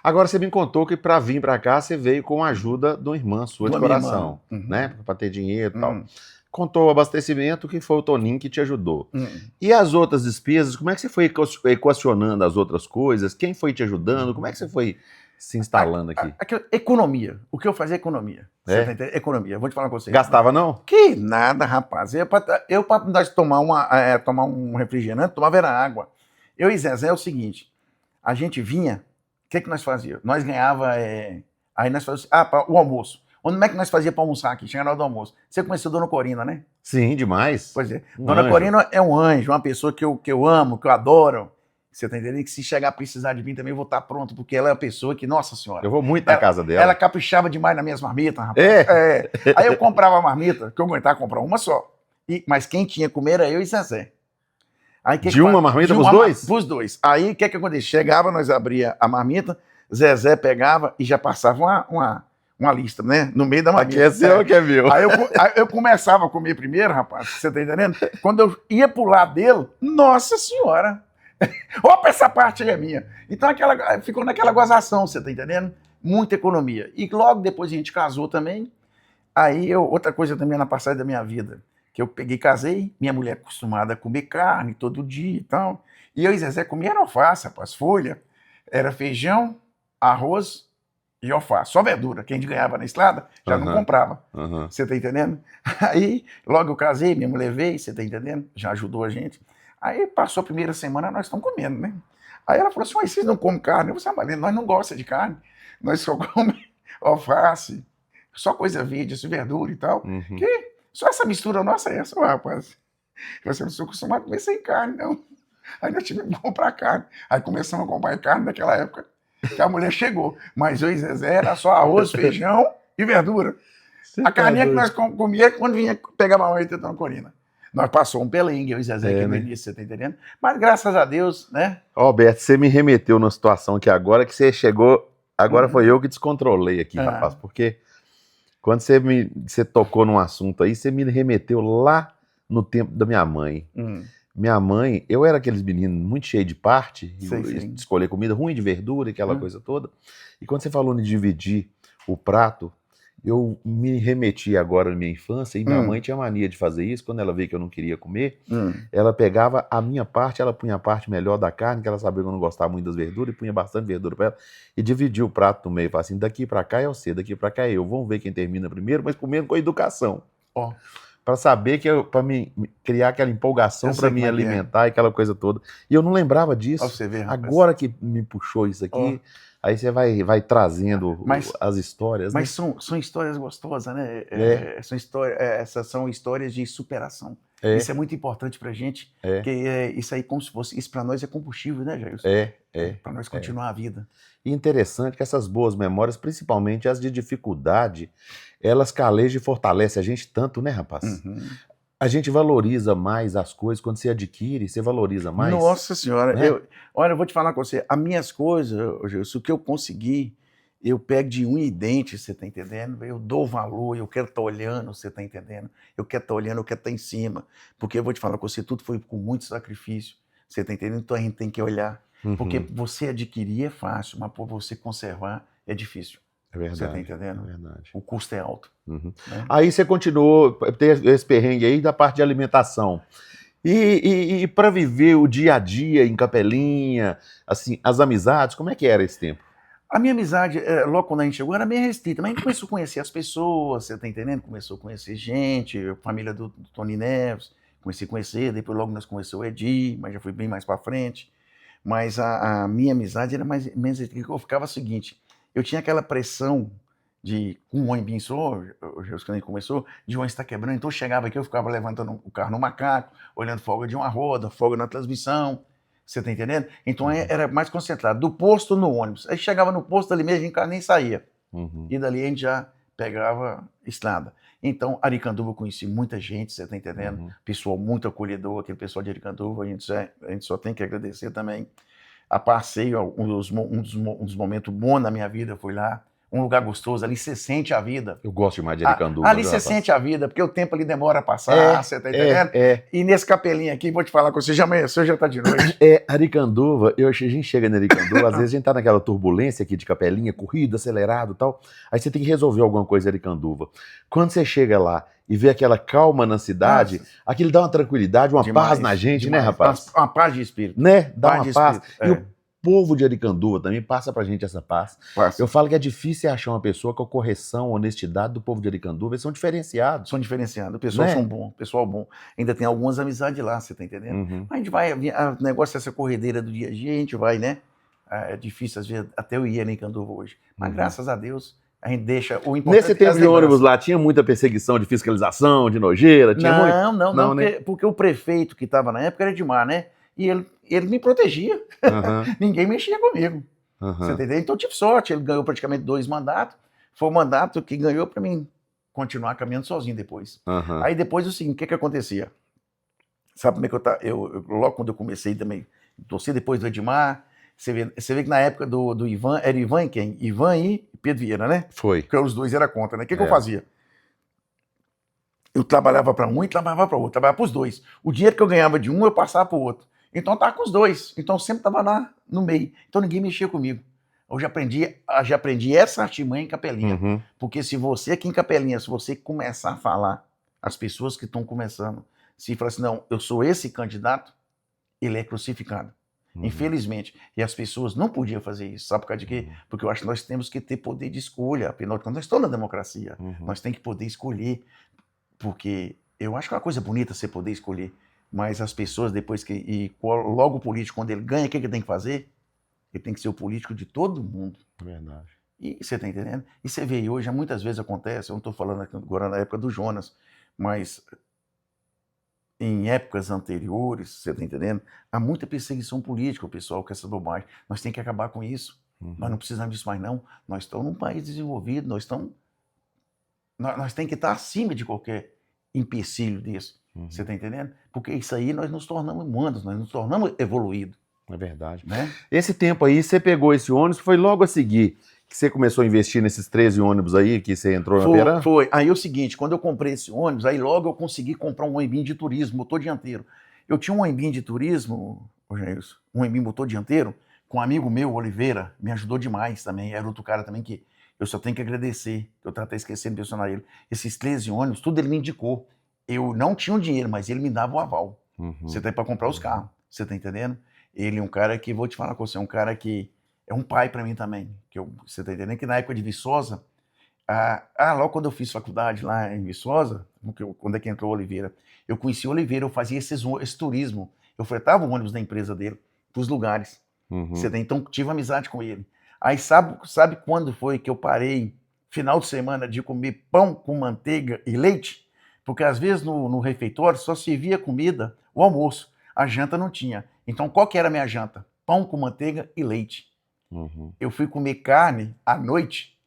Agora, você me contou que para vir para cá, você veio com a ajuda de uma irmã sua de coração, né? Para ter dinheiro e tal. Contou o abastecimento, que foi o Toninho que te ajudou. E as outras despesas, como é que você foi equacionando as outras coisas? Quem foi te ajudando? Como é que você foi se instalando aqui? Economia. O que eu fazia é economia. Você tá entendendo? Economia. Vou te falar com você. Gastava não? Que nada, rapaz. Eu para nós tomar um refrigerante, tomava era água. Eu e Zezé é o seguinte, a gente vinha, o que nós fazíamos? Nós ganhava, aí nós fazíamos, o almoço. Onde é que nós fazíamos para almoçar aqui? Chega na hora do almoço. Você conheceu a Dona Corina, né? Sim, demais. Pois é. Dona Corina é um anjo, uma pessoa que eu amo, que eu adoro. Você tá entendendo? Que se chegar a precisar de mim também, eu vou estar pronto, porque ela é uma pessoa que, nossa senhora. Eu vou muito na casa dela. Ela caprichava demais nas minhas marmitas, rapaz. Aí eu comprava a marmita, que eu aguentava comprar uma só. Mas quem tinha que comer era eu e Zezé. Aí, uma marmita pros dois? Pros dois. Aí o que acontecia? Chegava, nós abria a marmita, Zezé pegava e já passava uma lista, né? No meio da marmita. Aqui é seu, que é meu. Aí eu começava a comer primeiro, rapaz, você tá entendendo? Quando eu ia pro lado dele, nossa senhora! Opa, essa parte aí é minha. Então ficou naquela gozação, você tá entendendo? Muita economia. E logo depois a gente casou também. Aí, outra coisa também na passagem da minha vida, que eu peguei, casei, minha mulher acostumada a comer carne todo dia e tal, e eu e Zezé comia era alface, rapaz, folha, era feijão, arroz e alface, só verdura, que a gente ganhava na estrada, já não Aham. comprava, Aham. você tá entendendo? Aí, logo eu casei, minha mulher veio, você tá entendendo? Já ajudou a gente. Aí, passou a primeira semana, nós estamos comendo, né? Aí ela falou assim, mas vocês não comem carne? Eu falei, mas nós não gostamos de carne, nós só comemos alface, só coisa verde, assim, verdura e tal. Uhum. Que? Só essa mistura nossa é essa, rapaz. Você não sou acostumado a comer sem carne, não. Aí nós tivemos que comprar carne. Aí começamos a comprar carne naquela época que a mulher chegou. Mas eu e Zezé era só arroz, feijão e verdura. Você A tá carninha que doido. nós comíamos quando vinha pegar mamãe e Dona Corina. Nós passou um pelengue, eu e Zezé, que no né? início, você tá entendendo? Mas graças a Deus, né? Alberto, você me remeteu numa situação aqui agora que você chegou. Agora foi eu que descontrolei aqui, rapaz, porque quando você tocou num assunto aí, você me remeteu lá no tempo da minha mãe. Minha mãe, eu era aqueles meninos muito cheio de parte, Sei, de sei. escolher comida ruim de verdura, aquela coisa toda. E quando você falou em dividir o prato, eu me remeti agora na minha infância, e minha mãe tinha mania de fazer isso. Quando ela via que eu não queria comer, ela pegava a minha parte, ela punha a parte melhor da carne, que ela sabia que eu não gostava muito das verduras, e punha bastante verdura para ela, e dividia o prato no meio, falava assim, daqui para cá é você, daqui para cá é eu, vamos ver quem termina primeiro, mas comendo com educação. Ó, Para saber que para me criar aquela empolgação Eu sei para me como é que é. alimentar e aquela coisa toda. E eu não lembrava disso. Pra você ver, rapaz. Agora que me puxou isso aqui, aí você vai trazendo Mas- as histórias, mas né? são histórias gostosas, né? Essas são histórias de superação. É. Isso é muito importante pra gente, É. porque isso aí, como se fosse, isso pra nós é combustível, né, Jailson? É. Pra nós continuar a vida. E interessante que essas boas memórias, principalmente as de dificuldade, elas calejam e fortalecem a gente tanto, né, rapaz? A gente valoriza mais as coisas quando você adquire, você valoriza mais. Nossa Senhora, né? olha, eu vou te falar com você, as minhas coisas, Jailson, o que eu consegui, eu pego de unha e dente, você tá entendendo? Eu dou valor, eu quero estar olhando, você tá entendendo? Eu quero estar olhando, eu quero estar em cima, porque eu vou te falar com você, tudo foi com muito sacrifício, você tá entendendo? Então a gente tem que olhar, porque você adquirir é fácil, mas por você conservar é difícil. É verdade. Você tá entendendo? É verdade. O custo é alto. Né? Aí você continuou, tem esse perrengue aí da parte de alimentação. E para viver o dia a dia em Capelinha, assim, as amizades, como é que era esse tempo? A minha amizade, logo quando a gente chegou, era meio restrita, mas a gente começou a conhecer as pessoas, você tá entendendo? Começou a conhecer gente, a família do Tony Neves, comecei a conhecer, depois logo nós conhecemos o Edir, mas já fui bem mais para frente. Mas a minha amizade era menos restrita, eu ficava o seguinte, eu tinha aquela pressão de, com o ônibus só, quando a gente começou, de ônibus estar quebrando, então eu chegava aqui, eu ficava levantando o carro no macaco, olhando folga de uma roda, folga na transmissão, você tá entendendo? Então era mais concentrado, do posto no ônibus. Aí chegava no posto ali mesmo, a gente nem saía. E dali a gente já pegava estrada. Então, Aricanduva eu conheci muita gente, você tá entendendo? Pessoal muito acolhedor, aquele pessoal de Aricanduva, a gente só tem que agradecer também. A passeio, um dos momentos bons da minha vida foi lá. Um lugar gostoso, ali você sente a vida. Eu gosto demais de Aricanduva. Ali você sente a vida, porque o tempo ali demora a passar, você tá entendendo? E nesse capelinho aqui, vou te falar com você, já amanheceu, já tá de noite. Aricanduva, a gente chega na Aricanduva, às vezes a gente tá naquela turbulência aqui de Capelinha, corrida, acelerado e tal, aí você tem que resolver alguma coisa em Aricanduva. Quando você chega lá e vê aquela calma na cidade, aquilo dá uma tranquilidade, uma paz na gente, né, rapaz? Uma paz de espírito. Né? Dá Paz uma de paz. espírito, E o povo de Aricanduva também passa pra gente essa paz. Eu falo que é difícil achar uma pessoa com a correção, honestidade do povo de Aricanduva, eles são diferenciados. São diferenciados, o pessoal são bom, pessoal bom. Ainda tem algumas amizades lá, você tá entendendo? Mas a gente vai, o negócio é essa corredeira do dia a dia, a gente vai, né? É difícil, às vezes, até eu ir em Aricanduva hoje. Mas graças a Deus, a gente deixa o importante. Nesse tempo de ônibus lá, tinha muita perseguição de fiscalização, de nojeira? Tinha não, porque o prefeito que estava na época era Edmar, né? E ele me protegia. Ninguém mexia comigo. Você entendeu? Então eu tive sorte, ele ganhou praticamente 2 mandatos. Foi o mandato que ganhou para mim continuar caminhando sozinho depois. Aí depois o seguinte, o que acontecia? Sabe como é que eu logo quando eu comecei também, torci depois do Edmar, você vê que na época do Ivan, era Ivan e quem? Ivan e Pedro Vieira, né? Foi. Porque os dois eram contra, né? O que eu fazia? Eu trabalhava para um e trabalhava para o outro, trabalhava para os dois. O dinheiro que eu ganhava de um, eu passava para o outro. Então eu estava com os dois. Então eu sempre estava lá no meio. Então ninguém mexia comigo. Já aprendi essa artimanha em Capelinha. Uhum. Porque se você aqui em Capelinha, se você começar a falar, as pessoas que estão começando, se falar assim, não, eu sou esse candidato, ele é crucificado. Uhum. Infelizmente. E as pessoas não podiam fazer isso. Sabe por causa de quê? Porque eu acho que nós temos que ter poder de escolha. Afinal de contas, nós estamos na democracia. Uhum. Nós temos que poder escolher. Porque eu acho que é uma coisa bonita você poder escolher. Mas as pessoas, depois que. E logo o político, quando ele ganha, o que ele tem que fazer? Ele tem que ser o político de todo mundo. Verdade. E você está entendendo? E você vê, hoje muitas vezes acontece, eu não estou falando agora na época do Jonas, mas em épocas anteriores, você está entendendo? Há muita perseguição política, o pessoal com essa bobagem. Nós temos que acabar com isso. Uhum. Nós não precisamos disso mais, não. Nós estamos num país desenvolvido, nós temos que estar acima de qualquer empecilho desse. Uhum. Você está entendendo? Porque isso aí nós nos tornamos humanos, nós nos tornamos evoluídos. É verdade. Né? Esse tempo aí, você pegou esse ônibus, foi logo a seguir que você começou a investir nesses 13 ônibus aí, que você entrou na Peran? Foi. Aí é o seguinte, quando eu comprei esse ônibus, aí logo eu consegui comprar um Embim de turismo, motor dianteiro. Eu tinha um Embim de turismo, um Embim motor dianteiro, com um amigo meu, Oliveira, me ajudou demais também. Era outro cara também que eu só tenho que agradecer, eu estava até esquecendo de mencionar ele. Esses 13 ônibus, tudo ele me indicou. Eu não tinha o dinheiro, mas ele me dava o aval. Uhum. Você tem para comprar os carros, você tá entendendo? Ele é um cara que, vou te falar com você, é um cara que é um pai para mim também. Você tá entendendo? Que na época de Viçosa, logo quando eu fiz faculdade lá em Viçosa, quando é que entrou o Oliveira, eu conheci o Oliveira, eu fazia esse turismo. Eu fretava o ônibus da empresa dele para os lugares. Uhum. Então tive amizade com ele. Aí sabe quando foi que eu parei, final de semana, de comer pão com manteiga e leite? Porque às vezes no refeitório só servia comida, o almoço. A janta não tinha. Então qual que era a minha janta? Pão com manteiga e leite. Uhum. Eu fui comer carne à noite,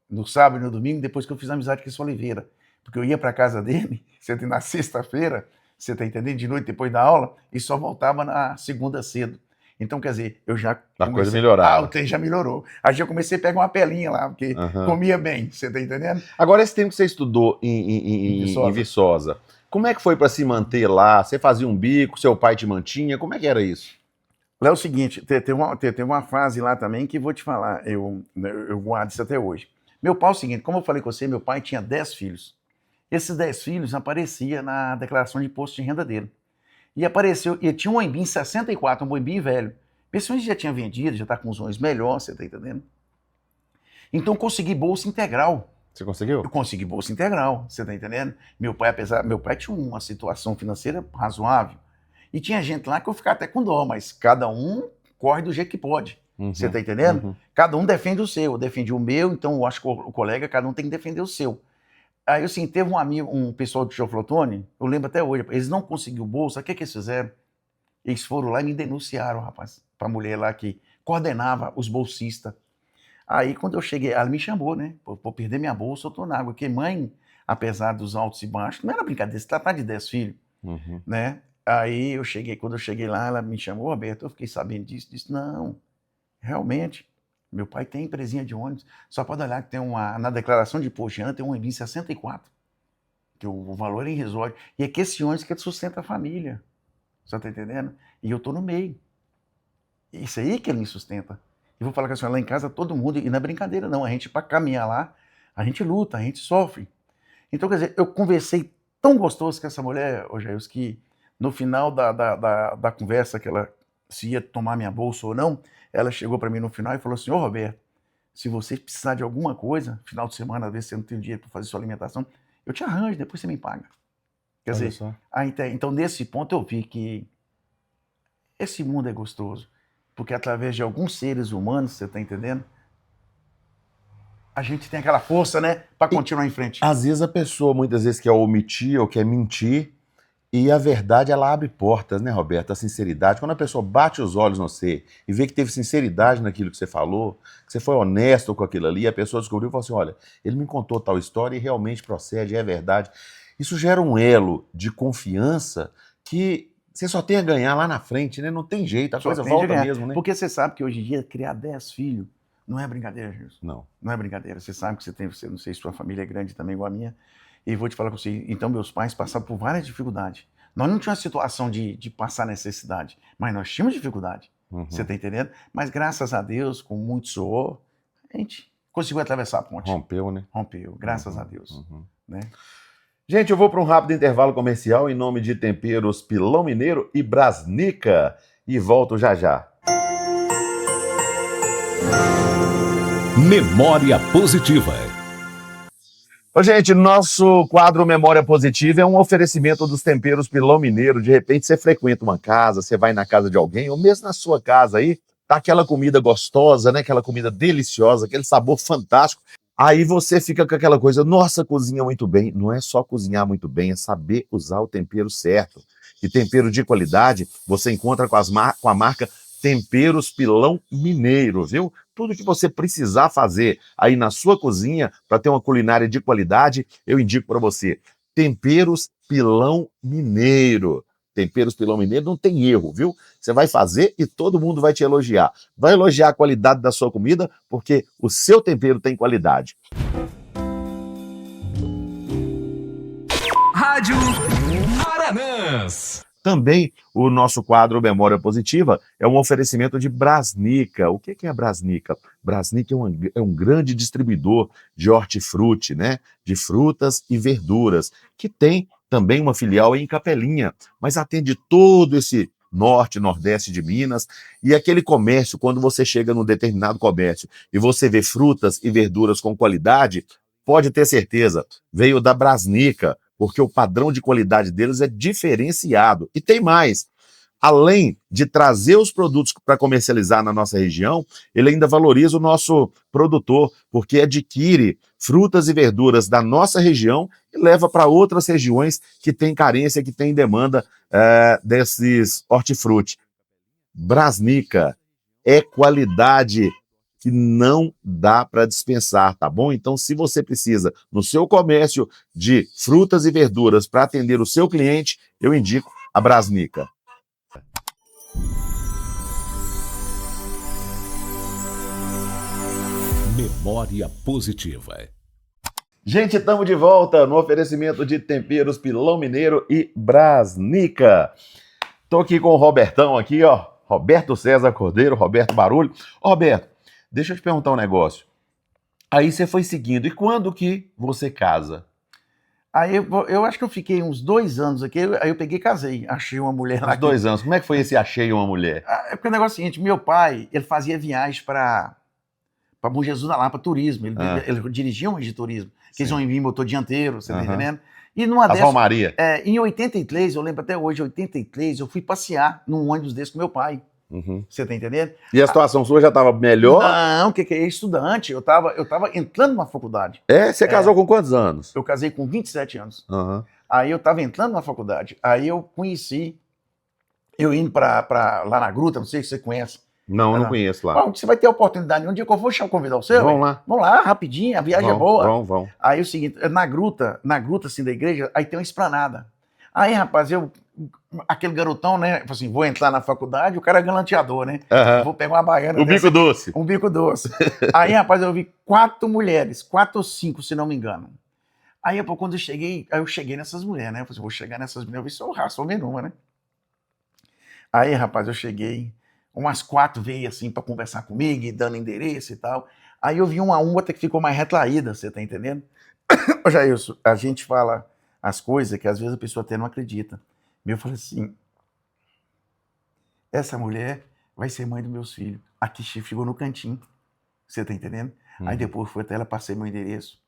no sábado e no domingo, depois que eu fiz amizade com esse Oliveira. Porque eu ia para casa dele, na sexta-feira, você tá entendendo? De noite, depois da aula, e só voltava na segunda cedo. Então, quer dizer, eu já... A coisa melhorava. O trem já melhorou. Aí já comecei a pegar uma pelinha lá, porque comia bem, você tá entendendo? Agora, esse tempo que você estudou em Viçosa, como é que foi para se manter lá? Você fazia um bico, seu pai te mantinha? Como é que era isso? Lá é o seguinte, tem uma fase lá também que vou te falar, eu guardo isso até hoje. Meu pai é o seguinte, como eu falei com você, meu pai tinha 10 filhos. Esses 10 filhos apareciam na declaração de imposto de renda dele. E apareceu, e tinha um Embim 64, um Embim velho. Pessoas já tinha vendido, já está com os ônibus melhor, você tá entendendo? Então eu consegui bolsa integral. Você conseguiu? Eu consegui bolsa integral, você tá entendendo? Meu pai tinha uma situação financeira razoável. E tinha gente lá que eu ficava até com dó, mas cada um corre do jeito que pode. Você tá entendendo? Cada um defende o seu. Eu defendi o meu, então eu acho que o colega, cada um tem que defender o seu. Aí, assim, teve um amigo, um pessoal do Teoflotone, eu lembro até hoje, eles não conseguiram bolsa, o que eles fizeram? Eles foram lá e me denunciaram, rapaz, pra mulher lá que coordenava os bolsistas. Aí, quando eu cheguei, ela me chamou, né? Por perder minha bolsa, eu tô na água. Porque mãe, apesar dos altos e baixos, não era brincadeira, se tratar de 10 filhos, né? Aí, quando eu cheguei lá, ela me chamou, Roberto, eu fiquei sabendo disso, disse, não, realmente, meu pai tem empresinha de ônibus, só pode olhar que tem na declaração de imposto de renda tem um Embim 64, que o valor é irrisório, e é que esse ônibus que sustenta a família, você tá entendendo? E eu tô no meio, isso aí que ele me sustenta. E vou falar com a senhora, lá em casa todo mundo, e não é brincadeira não, a gente para caminhar lá, a gente luta, a gente sofre. Então, quer dizer, eu conversei tão gostoso com essa mulher, Jair, que no final da conversa, que ela se ia tomar minha bolsa ou não, ela chegou para mim no final e falou assim, ô Roberto, se você precisar de alguma coisa, final de semana, às vezes você não tem dinheiro para fazer sua alimentação, eu te arranjo, depois você me paga. Quer dizer, então nesse ponto eu vi que esse mundo é gostoso, porque através de alguns seres humanos, você está entendendo? A gente tem aquela força, né, para continuar em frente. Às vezes a pessoa, muitas vezes, quer omitir ou quer mentir, e a verdade, ela abre portas, né, Roberto? A sinceridade. Quando a pessoa bate os olhos no você e vê que teve sinceridade naquilo que você falou, que você foi honesto com aquilo ali, a pessoa descobriu e falou assim, olha, ele me contou tal história e realmente procede, é verdade. Isso gera um elo de confiança que você só tem a ganhar lá na frente, né? Não tem jeito, a coisa volta mesmo, né? Porque você sabe que hoje em dia criar 10 filhos não é brincadeira, Jesus. Não. Não é brincadeira. Você sabe que você não sei se sua família é grande também igual a minha, e vou te falar com você, então meus pais passaram por várias dificuldades. Nós não tínhamos situação de passar necessidade, mas nós tínhamos dificuldade. Você tá entendendo? Mas graças a Deus, com muito suor, a gente conseguiu atravessar a ponte. Rompeu, né? Rompeu, graças a Deus. Uhum. Né? Gente, eu vou para um rápido intervalo comercial em nome de Temperos Pilão Mineiro e Brasnica e volto já já. Memória Positiva. Ô, gente, nosso quadro Memória Positiva é um oferecimento dos Temperos Pilão Mineiro. De repente você frequenta uma casa, você vai na casa de alguém, ou mesmo na sua casa aí, tá aquela comida gostosa, né? Aquela comida deliciosa, aquele sabor fantástico. Aí você fica com aquela coisa, nossa, cozinha muito bem. Não é só cozinhar muito bem, é saber usar o tempero certo. E tempero de qualidade você encontra com a marca Temperos Pilão Mineiro, viu? Tudo que você precisar fazer aí na sua cozinha para ter uma culinária de qualidade, eu indico para você. Temperos Pilão Mineiro. Temperos Pilão Mineiro não tem erro, viu? Você vai fazer e todo mundo vai te elogiar. Vai elogiar a qualidade da sua comida, porque o seu tempero tem qualidade. Rádio Aranãs. Também o nosso quadro Memória Positiva é um oferecimento de Brasnica. O que é a Brasnica? Brasnica é um grande distribuidor de hortifruti, né? De frutas e verduras, que tem também uma filial em Capelinha, mas atende todo esse norte, nordeste de Minas. E aquele comércio, quando você chega num determinado comércio e você vê frutas e verduras com qualidade, pode ter certeza, veio da Brasnica, porque o padrão de qualidade deles é diferenciado. E tem mais, além de trazer os produtos para comercializar na nossa região, ele ainda valoriza o nosso produtor, porque adquire frutas e verduras da nossa região e leva para outras regiões que têm carência, que têm demanda desses hortifruti. Brasnica é qualidade que não dá para dispensar, tá bom? Então, se você precisa, no seu comércio de frutas e verduras para atender o seu cliente, eu indico a Brasnica. Memória Positiva. Gente, estamos de volta no oferecimento de Temperos Pilão Mineiro e Brasnica. Tô aqui com o Robertão aqui, ó. Roberto César Cordeiro, Roberto Barulho. Ô, Roberto, deixa eu te perguntar um negócio. Aí você foi seguindo. E quando que você casa? Aí eu acho que eu fiquei uns 2 anos aqui, aí eu peguei e casei. Achei uma mulher lá. Uns 2 anos. Como é que foi esse achei uma mulher? É porque o negócio é o seguinte, meu pai, ele fazia viagens para Bom Jesus da Lapa, turismo. Ele dirigia um de turismo. Que eles vão vir motor dianteiro, você tá entendendo? E numa dessas... Maria. Em 83, eu lembro até hoje, 83, eu fui passear num ônibus desse com meu pai. Você tá entendendo? E a situação sua já estava melhor? Não, o que é estudante? Eu tava entrando na faculdade. Você casou com quantos anos? Eu casei com 27 anos. Aí eu tava entrando na faculdade. Aí eu conheci, eu indo pra lá na Gruta, não sei se você conhece. Não, eu não conheço lá. Você vai ter a oportunidade, um dia que eu vou convidar o seu. Vamos lá. Vamos lá, rapidinho, a viagem é boa. Vamos. Aí é o seguinte, na gruta assim da igreja, aí tem uma esplanada. Aí, rapaz, aquele garotão, né, assim, vou entrar na faculdade, o cara é galanteador, né? Vou pegar uma baiana bico doce. Um bico doce. Aí, rapaz, eu vi 4 mulheres, 4 ou 5, se não me engano. Aí, quando eu cheguei nessas mulheres, né? Eu falei assim, vou chegar nessas mulheres, eu vi se eu raço uma, né? Aí, rapaz, eu cheguei, umas 4 veio assim pra conversar comigo, e dando endereço e tal. Aí eu vi uma outra que ficou mais retraída, você tá entendendo? Jailson, a gente fala as coisas que às vezes a pessoa até não acredita. Eu falei assim, essa mulher vai ser mãe dos meus filhos. Aqui ficou no cantinho, você tá entendendo? Aí depois fui até ela, passei meu endereço.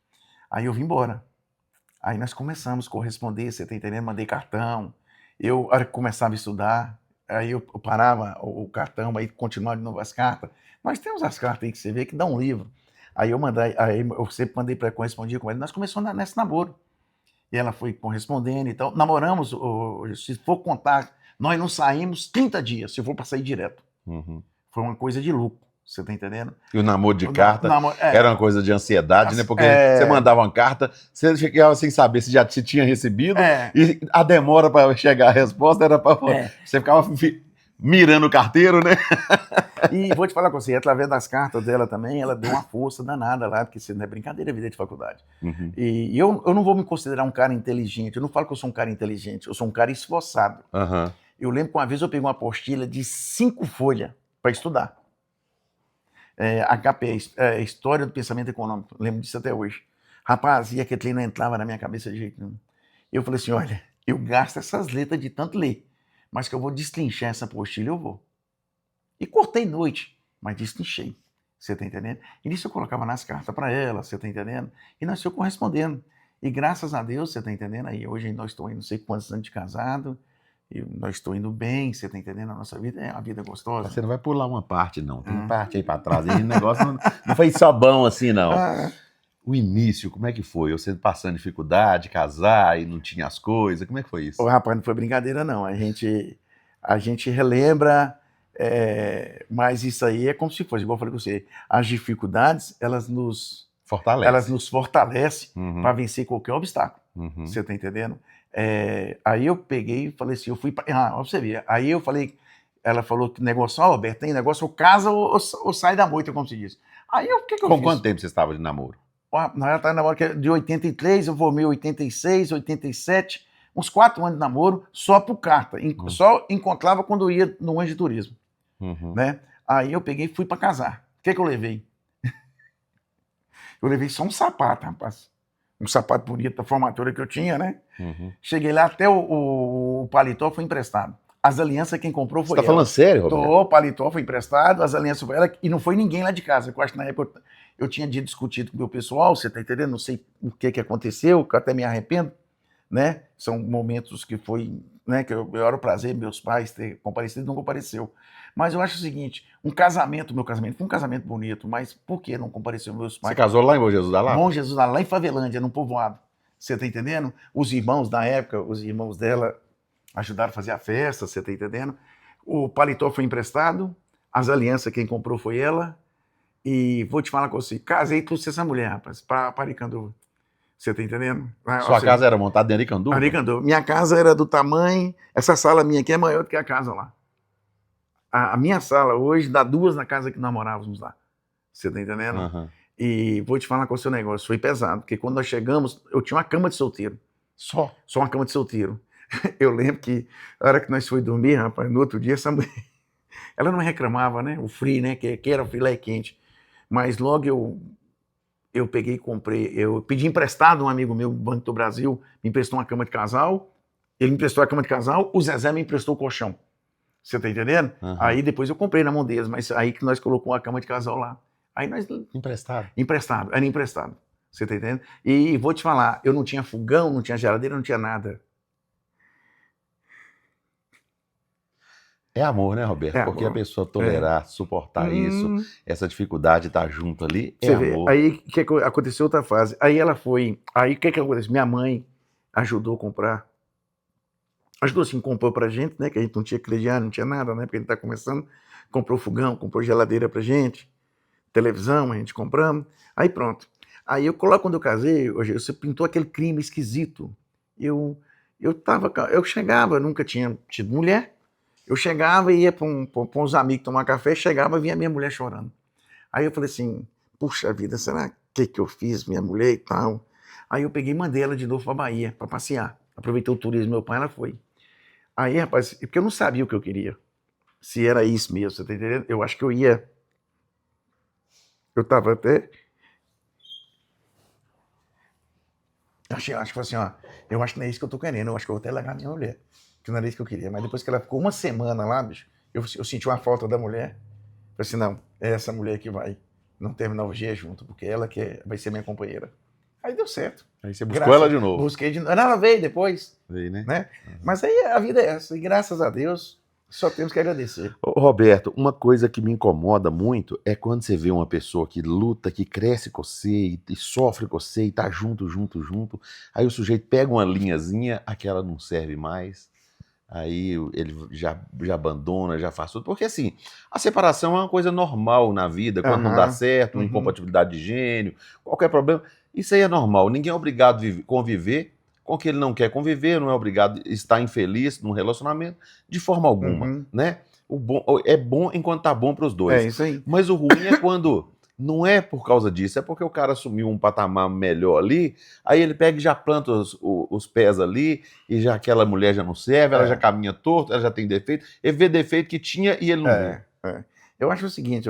Aí eu vim embora. Aí nós começamos a corresponder, você tá entendendo? Mandei cartão. Eu começava a estudar, aí eu parava o cartão, aí continuava de novo as cartas. Nós temos as cartas aí que você vê que dá um livro. Aí eu sempre mandei para corresponder com ela. Nós começamos nesse namoro. E ela foi correspondendo e tal. Namoramos, se for contar, nós não saímos 30 dias, se for para sair direto. Foi uma coisa de louco, você tá entendendo? E o namoro de carta era uma coisa de ansiedade, né? Porque você mandava uma carta, você chegava sem saber se já tinha recebido, e a demora para chegar a resposta era para... Você ficava mirando o carteiro, né? E vou te falar com você, através das cartas dela também, ela deu uma força danada lá, porque isso não é brincadeira, a vida de faculdade. E eu não vou me considerar um cara inteligente, eu não falo que eu sou um cara inteligente, eu sou um cara esforçado. Eu lembro que uma vez eu peguei uma apostila de 5 folhas, para estudar. HP, História do Pensamento Econômico, lembro disso até hoje. Rapaz, e aquele trem não entrava na minha cabeça de jeito nenhum. Eu falei assim, olha, eu gasto essas letras de tanto ler, mas que eu vou destrinchar essa apostila, eu vou. E cortei noite, mas destrinchei, você tá entendendo? E nisso eu colocava nas cartas para ela, você tá entendendo? E nós estamos correspondendo. E graças a Deus, você tá entendendo? Aí hoje nós estamos não sei quantos anos de casado, e nós estamos indo bem, você tá entendendo? A nossa vida é uma vida gostosa. Você não vai pular uma parte, não. Tem parte aí para trás. Aí o negócio não foi só bom assim, não. O início, como é que foi? Você passando dificuldade, casar e não tinha as coisas, como é que foi isso? Ô, rapaz, não foi brincadeira, não. A gente relembra, mas isso aí é como se fosse, igual eu falei com você, as dificuldades, elas nos fortalecem para vencer qualquer obstáculo. Você tá entendendo? Aí eu peguei e falei assim, eu fui pra você ver. Aí eu falei, ela falou que negócio, Roberto, tem negócio, ou casa ou sai da moita, como se diz. Aí o que eu fiz? Com quanto tempo você estava de namoro? Nós já estávamos namorando de 83, eu formei em 86, 87, uns 4 anos de namoro, só por carta. Só encontrava quando ia no Anjo de Turismo. Né? Aí eu peguei e fui para casar. O que eu levei? Eu levei só um sapato, rapaz. Um sapato bonito da formatura que eu tinha, né? Cheguei lá, até o paletó foi emprestado. As alianças quem comprou foi ela. Você tá falando sério, Roberto? O paletó foi emprestado, as alianças foi ela, e não foi ninguém lá de casa. Eu acho que na época eu tinha discutido com o meu pessoal, você tá entendendo? Não sei o que aconteceu, que eu até me arrependo, né? São momentos que foi, né? Que eu era o prazer meus pais ter comparecido, não compareceu. Mas eu acho o seguinte, meu casamento foi um casamento bonito, mas por que não compareceu meus pais? Você casou lá em Bom Jesus da Lapa? Bom Jesus, lá em Favelândia, num povoado. Você tá entendendo? Os irmãos da época, os irmãos dela ajudaram a fazer a festa, você tá entendendo? O paletó foi emprestado, as alianças quem comprou foi ela, e vou te falar com você, casei com essa mulher, rapaz, para Aricanduva. Você tá entendendo? Sua casa era montada em Aricanduva? Aricanduva. Minha casa era do tamanho, essa sala minha aqui é maior do que a casa lá. A minha sala hoje dá 2 na casa que nós morávamos lá. Você tá entendendo? E vou te falar com o seu negócio, foi pesado, porque quando nós chegamos, eu tinha uma cama de solteiro. Só uma cama de solteiro. Eu lembro que a hora que nós fomos dormir, rapaz, no outro dia, essa mulher, ela não reclamava, né? O frio, né? Que era o filé quente. Mas logo eu peguei e comprei, eu pedi emprestado um amigo meu, Banco do Brasil, me emprestou uma cama de casal, ele me emprestou a cama de casal, o Zezé me emprestou o colchão. Você tá entendendo? Aí depois eu comprei na mão deles, mas aí que nós colocamos a cama de casal lá. Aí nós... Emprestado, era emprestado. Você tá entendendo? E vou te falar, eu não tinha fogão, não tinha geladeira, não tinha nada. É amor, né, Roberto? Porque a pessoa tolerar, suportar isso, essa dificuldade de estar junto ali, é amor. Aí o que aconteceu outra fase. Aí ela foi. Aí o que aconteceu? Minha mãe ajudou a comprar. Ajudou assim, comprou pra gente, né? Que a gente não tinha crediário, não tinha nada, né? Porque a gente tá começando. Comprou fogão, comprou geladeira pra gente, televisão, a gente compramos. Aí pronto. Aí quando eu casei, você pintou aquele clima esquisito. Eu chegava, nunca tinha tido mulher. Eu chegava e ia para uns amigos tomar café, chegava e via minha mulher chorando. Aí eu falei assim, puxa vida, será que eu fiz minha mulher e tal? Aí eu peguei e mandei ela de novo para Bahia, para passear. Aproveitei o turismo do meu pai, ela foi. Aí, rapaz, porque eu não sabia o que eu queria. Se era isso mesmo, você tá entendendo? Eu acho que eu ia... Eu tava até... Acho que foi assim, ó, eu acho que não é isso que eu tô querendo, eu acho que eu vou até largar minha mulher. Que não era isso que eu queria. Mas depois que ela ficou uma semana lá, bicho, eu senti uma falta da mulher. Falei assim, não, é essa mulher que vai não terminar o dia junto, porque ela que vai ser minha companheira. Aí deu certo. Aí você buscou ela de novo. Busquei de novo. Ela veio depois. Veio, né? Mas aí a vida é essa. E graças a Deus, só temos que agradecer. Ô, Roberto, uma coisa que me incomoda muito é quando você vê uma pessoa que luta, que cresce com você e sofre com você e tá junto. Aí o sujeito pega uma linhazinha, aquela não serve mais. Aí ele já abandona, já faz tudo. Porque assim, a separação é uma coisa normal na vida. Quando não dá certo, uma incompatibilidade de gênio, qualquer problema. Isso aí é normal. Ninguém é obrigado a conviver com quem ele não quer conviver, não é obrigado a estar infeliz num relacionamento de forma alguma, né? É bom enquanto tá bom para os dois. É isso aí. Mas o ruim é quando... Não é por causa disso, é porque o cara assumiu um patamar melhor ali, aí ele pega e já planta os pés ali, e já aquela mulher já não serve, ela já caminha torto, ela já tem defeito, ele vê defeito que tinha e ele não vê. Eu acho o seguinte,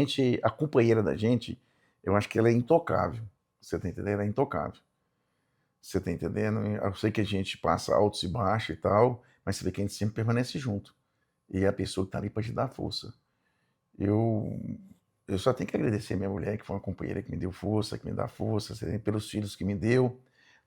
se a companheira da gente, eu acho que ela é intocável. Você tá entendendo? Ela é intocável. Você tá entendendo? Eu sei que a gente passa altos e baixos e tal, mas você vê que a gente sempre permanece junto. E é a pessoa que tá ali para te dar força. Eu, eu só tenho que agradecer a minha mulher, que foi uma companheira que me deu força, que me dá força, você tem, pelos filhos que me deu,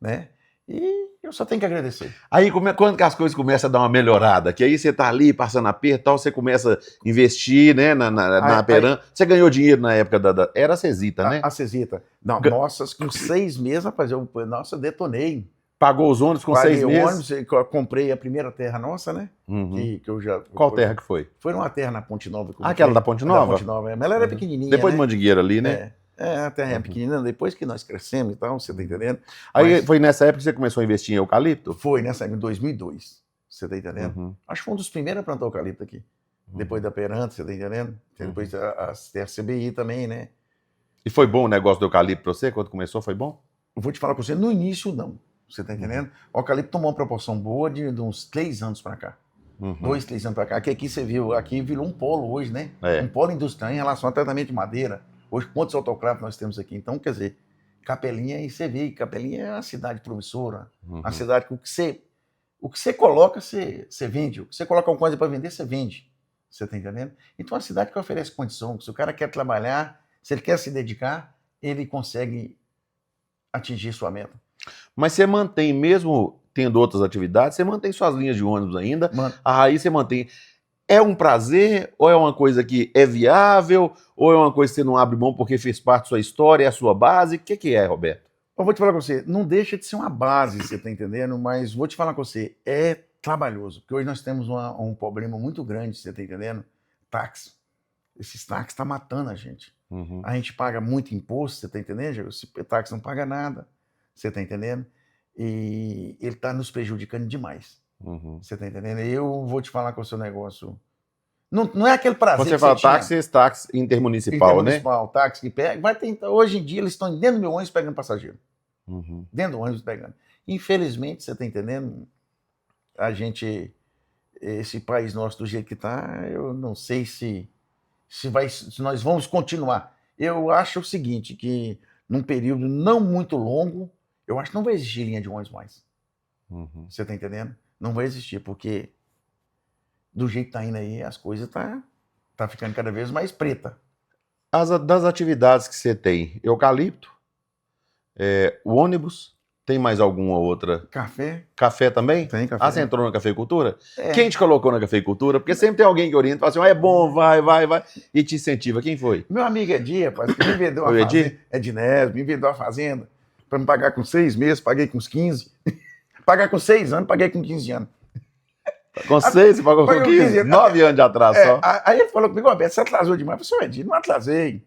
né? E eu só tenho que agradecer. Aí, quando que as coisas começam a dar uma melhorada? Que aí você tá ali passando aperto e tal, você começa a investir, né, na Peran. Você ganhou dinheiro na época era a Cesita, né? A Cesita. Não, Ga- nossas, com 6 meses, rapaz, eu detonei. Pagou os ônibus com Paguei 6 o meses? ônibus, eu comprei a primeira terra nossa, né? Uhum. Que eu já... Qual terra que foi? Foi numa terra na Ponte Nova. que eu Aquela comprei. da Ponte Da Nova? Ponte Nova, mas ela era pequenininha, Depois de né? Mandigueira ali, né? A terra é Uhum. pequenina, depois que nós crescemos e tal, você tá entendendo? Aí Mas foi nessa época que você começou a investir em eucalipto? foi nessa época, em 2002, você tá entendendo? Uhum. Acho que foi um dos primeiros a plantar eucalipto aqui. Depois da Peranta, você tá entendendo? Depois tem a CBI também, né? E foi bom o negócio do eucalipto pra você? Quando começou, foi bom? Eu vou te falar com você, no início não, você tá entendendo? O eucalipto tomou uma proporção boa de uns 3 anos para cá. Uhum. 2, 3 anos para cá. Que aqui você viu, aqui virou um polo hoje, né? É. Um polo industrial em relação ao tratamento de madeira. Hoje, quantos autoclavos nós temos aqui? Então, quer dizer, Capelinha, aí você vê, Capelinha é uma cidade promissora, Uhum. uma cidade que o que você coloca, você vende. O que você coloca uma coisa para vender, você vende. Você está entendendo? Então, é uma cidade que oferece condição. Se o cara quer trabalhar, se ele quer se dedicar, ele consegue atingir sua meta. Mas você mantém, mesmo tendo outras atividades, você mantém suas linhas de ônibus ainda, Mano, a raiz você mantém. É um prazer, ou é uma coisa que é viável, ou é uma coisa que você não abre mão porque fez parte da sua história, é a sua base? O que é, Roberto? eu vou te falar com você, não deixa de ser uma base, você está entendendo? Mas vou te falar com você, é trabalhoso, porque hoje nós temos um problema muito grande, você está entendendo? Táxi. Esses táxis estão matando a gente. Uhum. A gente paga muito imposto, você está entendendo? Esse táxi não paga nada, você está entendendo? E ele está nos prejudicando demais, Uhum. você está entendendo? Eu vou te falar com o seu negócio. Não é aquele prazer Quando você que fala tinha. táxi, esse táxi intermunicipal, Intermunicipal, táxi que pega, vai tentar. Hoje em dia eles estão dentro do meu ônibus pegando passageiro. né? Uhum. Dentro do ônibus pegando. Infelizmente, você está entendendo? A gente, esse país nosso do jeito que está, eu não sei se nós vamos continuar. Eu acho o seguinte, que num período não muito longo, eu acho que não vai existir linha de ônibus mais. Uhum. Você está entendendo? Não vai existir, porque do jeito que tá indo aí, as coisas tá ficando cada vez mais preta. Das atividades que você tem, eucalipto, o ônibus, tem mais alguma outra? Café, Café também? tem café. Ah, você entrou na cafeicultura? É. Quem te colocou na cafeicultura? Porque sempre tem alguém que orienta, fala assim, é bom, vai, e te incentiva. Quem foi? Meu amigo Edi, rapaz, que me vendeu uma Foi o Edi? fazenda. Edinésio, me vendeu a fazenda para me pagar com 6 meses, paguei com uns 15. Pagar com 6 anos, paguei com 15 anos. Com 6, você pagou com Foi com 15? 15. 9 anos de atraso só. Aí ele falou comigo, Roberto, você atrasou demais. Eu falei, Edi, não atrasei.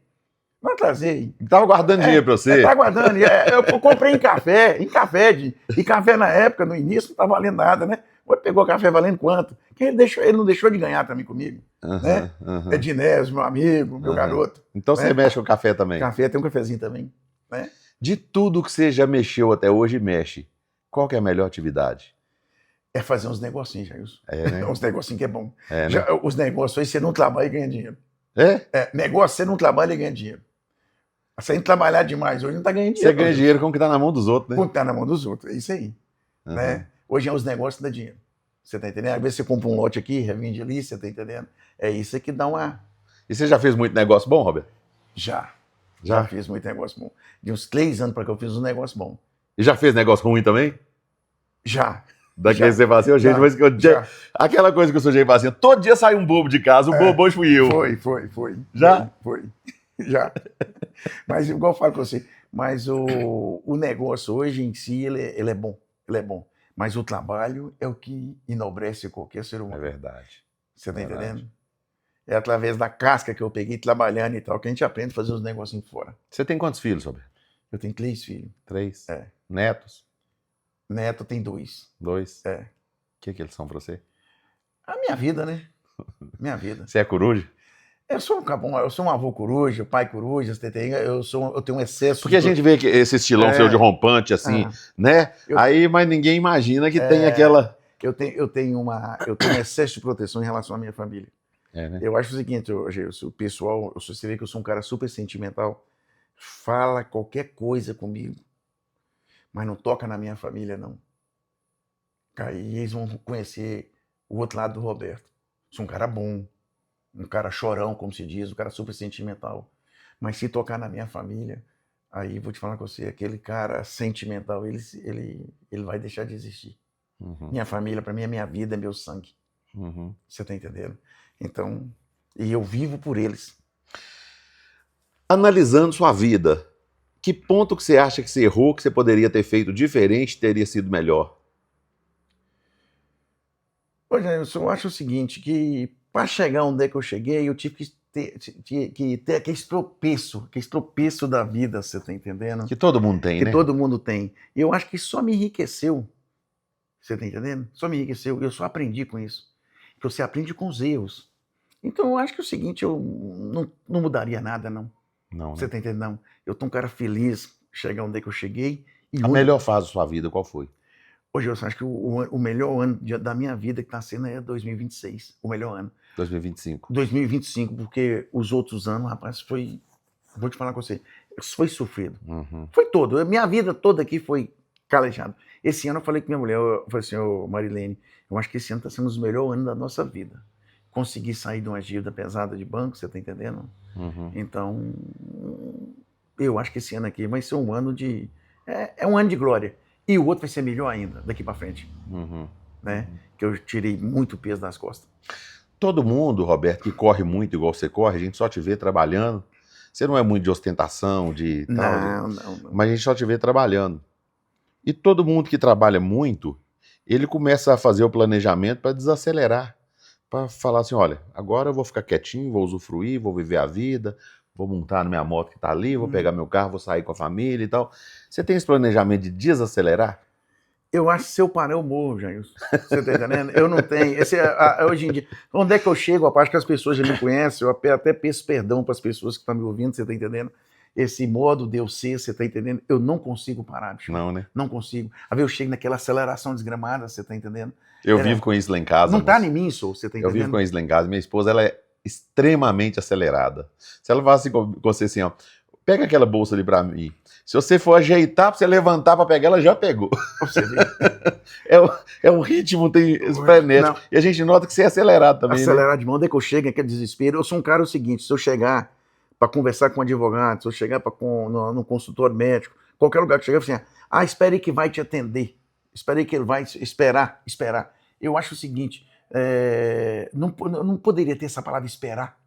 Não atrasei. Tava guardando dinheiro pra você. Tá aguardando. Eu comprei em café, e café na época, no início, não tá valendo nada, né? Ele pegou café valendo quanto? Que ele não deixou de ganhar também comigo. Uhum, Né? uhum. Edinésio, meu amigo, meu garoto. Então você mexe com café também. Café, tem um cafezinho também. Né? De tudo que você já mexeu até hoje, mexe. Qual que é a melhor atividade? É fazer uns negocinhos, Jailson. É, né? Uns negocinhos que é bom. É, né? Os negócios aí, você não trabalha e ganha dinheiro. É? Negócio, você não trabalha e ganha dinheiro. Se a gente trabalhar demais hoje, não tá ganhando Você dinheiro. ganha dinheiro com o que tá na mão dos outros, né? Quando tá na mão dos outros. É isso aí. Uhum. Né? Hoje é os negócios dá dinheiro. Você tá entendendo? Às vezes você compra um lote aqui, revende ali, você tá entendendo? É isso que dá uma... E você já fez muito negócio bom, Roberto? Já Já? fiz muito negócio bom. De uns 3 anos para cá eu fiz um negócio bom. E já fez negócio ruim também? Já. Daqui Já. você fala assim, ô, gente, Já. mas que eu... Já. Aquela coisa que o sujeito fala assim, todo dia sai um bobo de casa, o bobo hoje fui eu. Foi. Já? Foi. Já. Mas igual eu falo com você, mas o negócio hoje em si, ele é bom. Ele é bom. Mas o trabalho é o que enobrece qualquer ser É humano. verdade. Você tá verdade. entendendo? É através da casca que eu peguei trabalhando e tal, que a gente aprende a fazer os negocinhos fora. Você tem quantos filhos, Roberto? Eu tenho 3 filhos. 3? É. Netos? Neto tem 2. 2? É. O que eles são pra você? A minha vida, né? Minha vida. Você é coruja? Eu sou um avô coruja, pai coruja, você tem, eu tenho um excesso. Porque a gente vê que esse estilão seu de rompante, assim, né? Aí, mas ninguém imagina que tem aquela... Eu tenho um excesso de proteção em relação à minha família. É, né? Eu acho o seguinte, o pessoal, você vê que eu sou um cara super sentimental, fala qualquer coisa comigo, mas não toca na minha família, não. Aí eles vão conhecer o outro lado do Roberto. Sou um cara bom, um cara chorão, como se diz, um cara super sentimental. Mas se tocar na minha família, aí vou te falar com você, aquele cara sentimental, ele vai deixar de existir. Uhum. Minha família, para mim, é minha vida, é meu sangue. Uhum. Você tá entendendo? Então, e eu vivo por eles. Analisando sua vida, que ponto que você acha que você errou, que você poderia ter feito diferente, teria sido melhor? Ô, Jailson, eu acho o seguinte, que para chegar onde é que eu cheguei, eu tive que ter aquele tropeço da vida, você tá entendendo? Que todo mundo tem, Que né? todo mundo tem. E eu acho que só me enriqueceu, você tá entendendo? Só me enriqueceu, eu só aprendi com isso. Que você aprende com os erros. Então eu acho que é o seguinte, eu não mudaria nada, não. Não, Você né? tá entendendo? Não. Eu tô um cara feliz chegar onde é que eu cheguei. E A onde... melhor fase da sua vida, qual foi? Hoje eu acho que o melhor ano da minha vida que tá sendo é 2026. O melhor ano. 2025. 2025, porque os outros anos, rapaz, foi... Vou te falar com você. Foi sofrido. Uhum. Foi todo. A minha vida toda aqui foi calejada. Esse ano eu falei com minha mulher, eu falei assim, ô Marilene, eu acho que esse ano tá sendo os melhores anos da nossa vida. Consegui sair de uma dívida pesada de banco, você tá entendendo? Uhum. Então, eu acho que esse ano aqui vai ser um ano de... É um ano de glória. E o outro vai ser melhor ainda, daqui para frente. Uhum. Né? Que eu tirei muito peso das costas. Todo mundo, Roberto, que corre muito igual você corre, a gente só te vê trabalhando. Você não é muito de ostentação, de tal, Não. mas a gente só te vê trabalhando. E todo mundo que trabalha muito, ele começa a fazer o planejamento para desacelerar. Para falar assim, olha, agora eu vou ficar quietinho, vou usufruir, vou viver a vida, vou montar na minha moto que está ali, vou pegar meu carro, vou sair com a família e tal. Você tem esse planejamento de desacelerar? Eu acho que se eu parar, eu morro, Jailson. Você tá entendendo? Eu não tenho. Hoje em dia, onde é que eu chego, a parte que as pessoas já me conhecem, eu até peço perdão para as pessoas que estão me ouvindo, você tá entendendo? Esse modo de eu ser, você tá entendendo? Eu não consigo parar, bicho. Não, né? Não consigo. Às vezes eu chego naquela aceleração desgramada, você tá entendendo? Eu vivo com isso lá em casa. Não tá moço. em mim, sou, você tá Eu entendendo? vivo com isso lá em casa. Minha esposa, ela é extremamente acelerada. Se ela fala assim com você assim, ó, pega aquela bolsa ali pra mim. Se você for ajeitar pra você levantar pra pegar, ela já pegou. Você vê. É um ritmo frenético. Não. E a gente nota que você é acelerado também, Acelerar de mão, onde é que eu chego, aquele desespero. Eu sou um cara o seguinte, se eu chegar para conversar com um advogado, se eu chegar no consultório médico, qualquer lugar que chegar, assim, espere aí que vai te atender. Espere aí que ele vai esperar. Eu acho o seguinte, não poderia ter essa palavra esperar.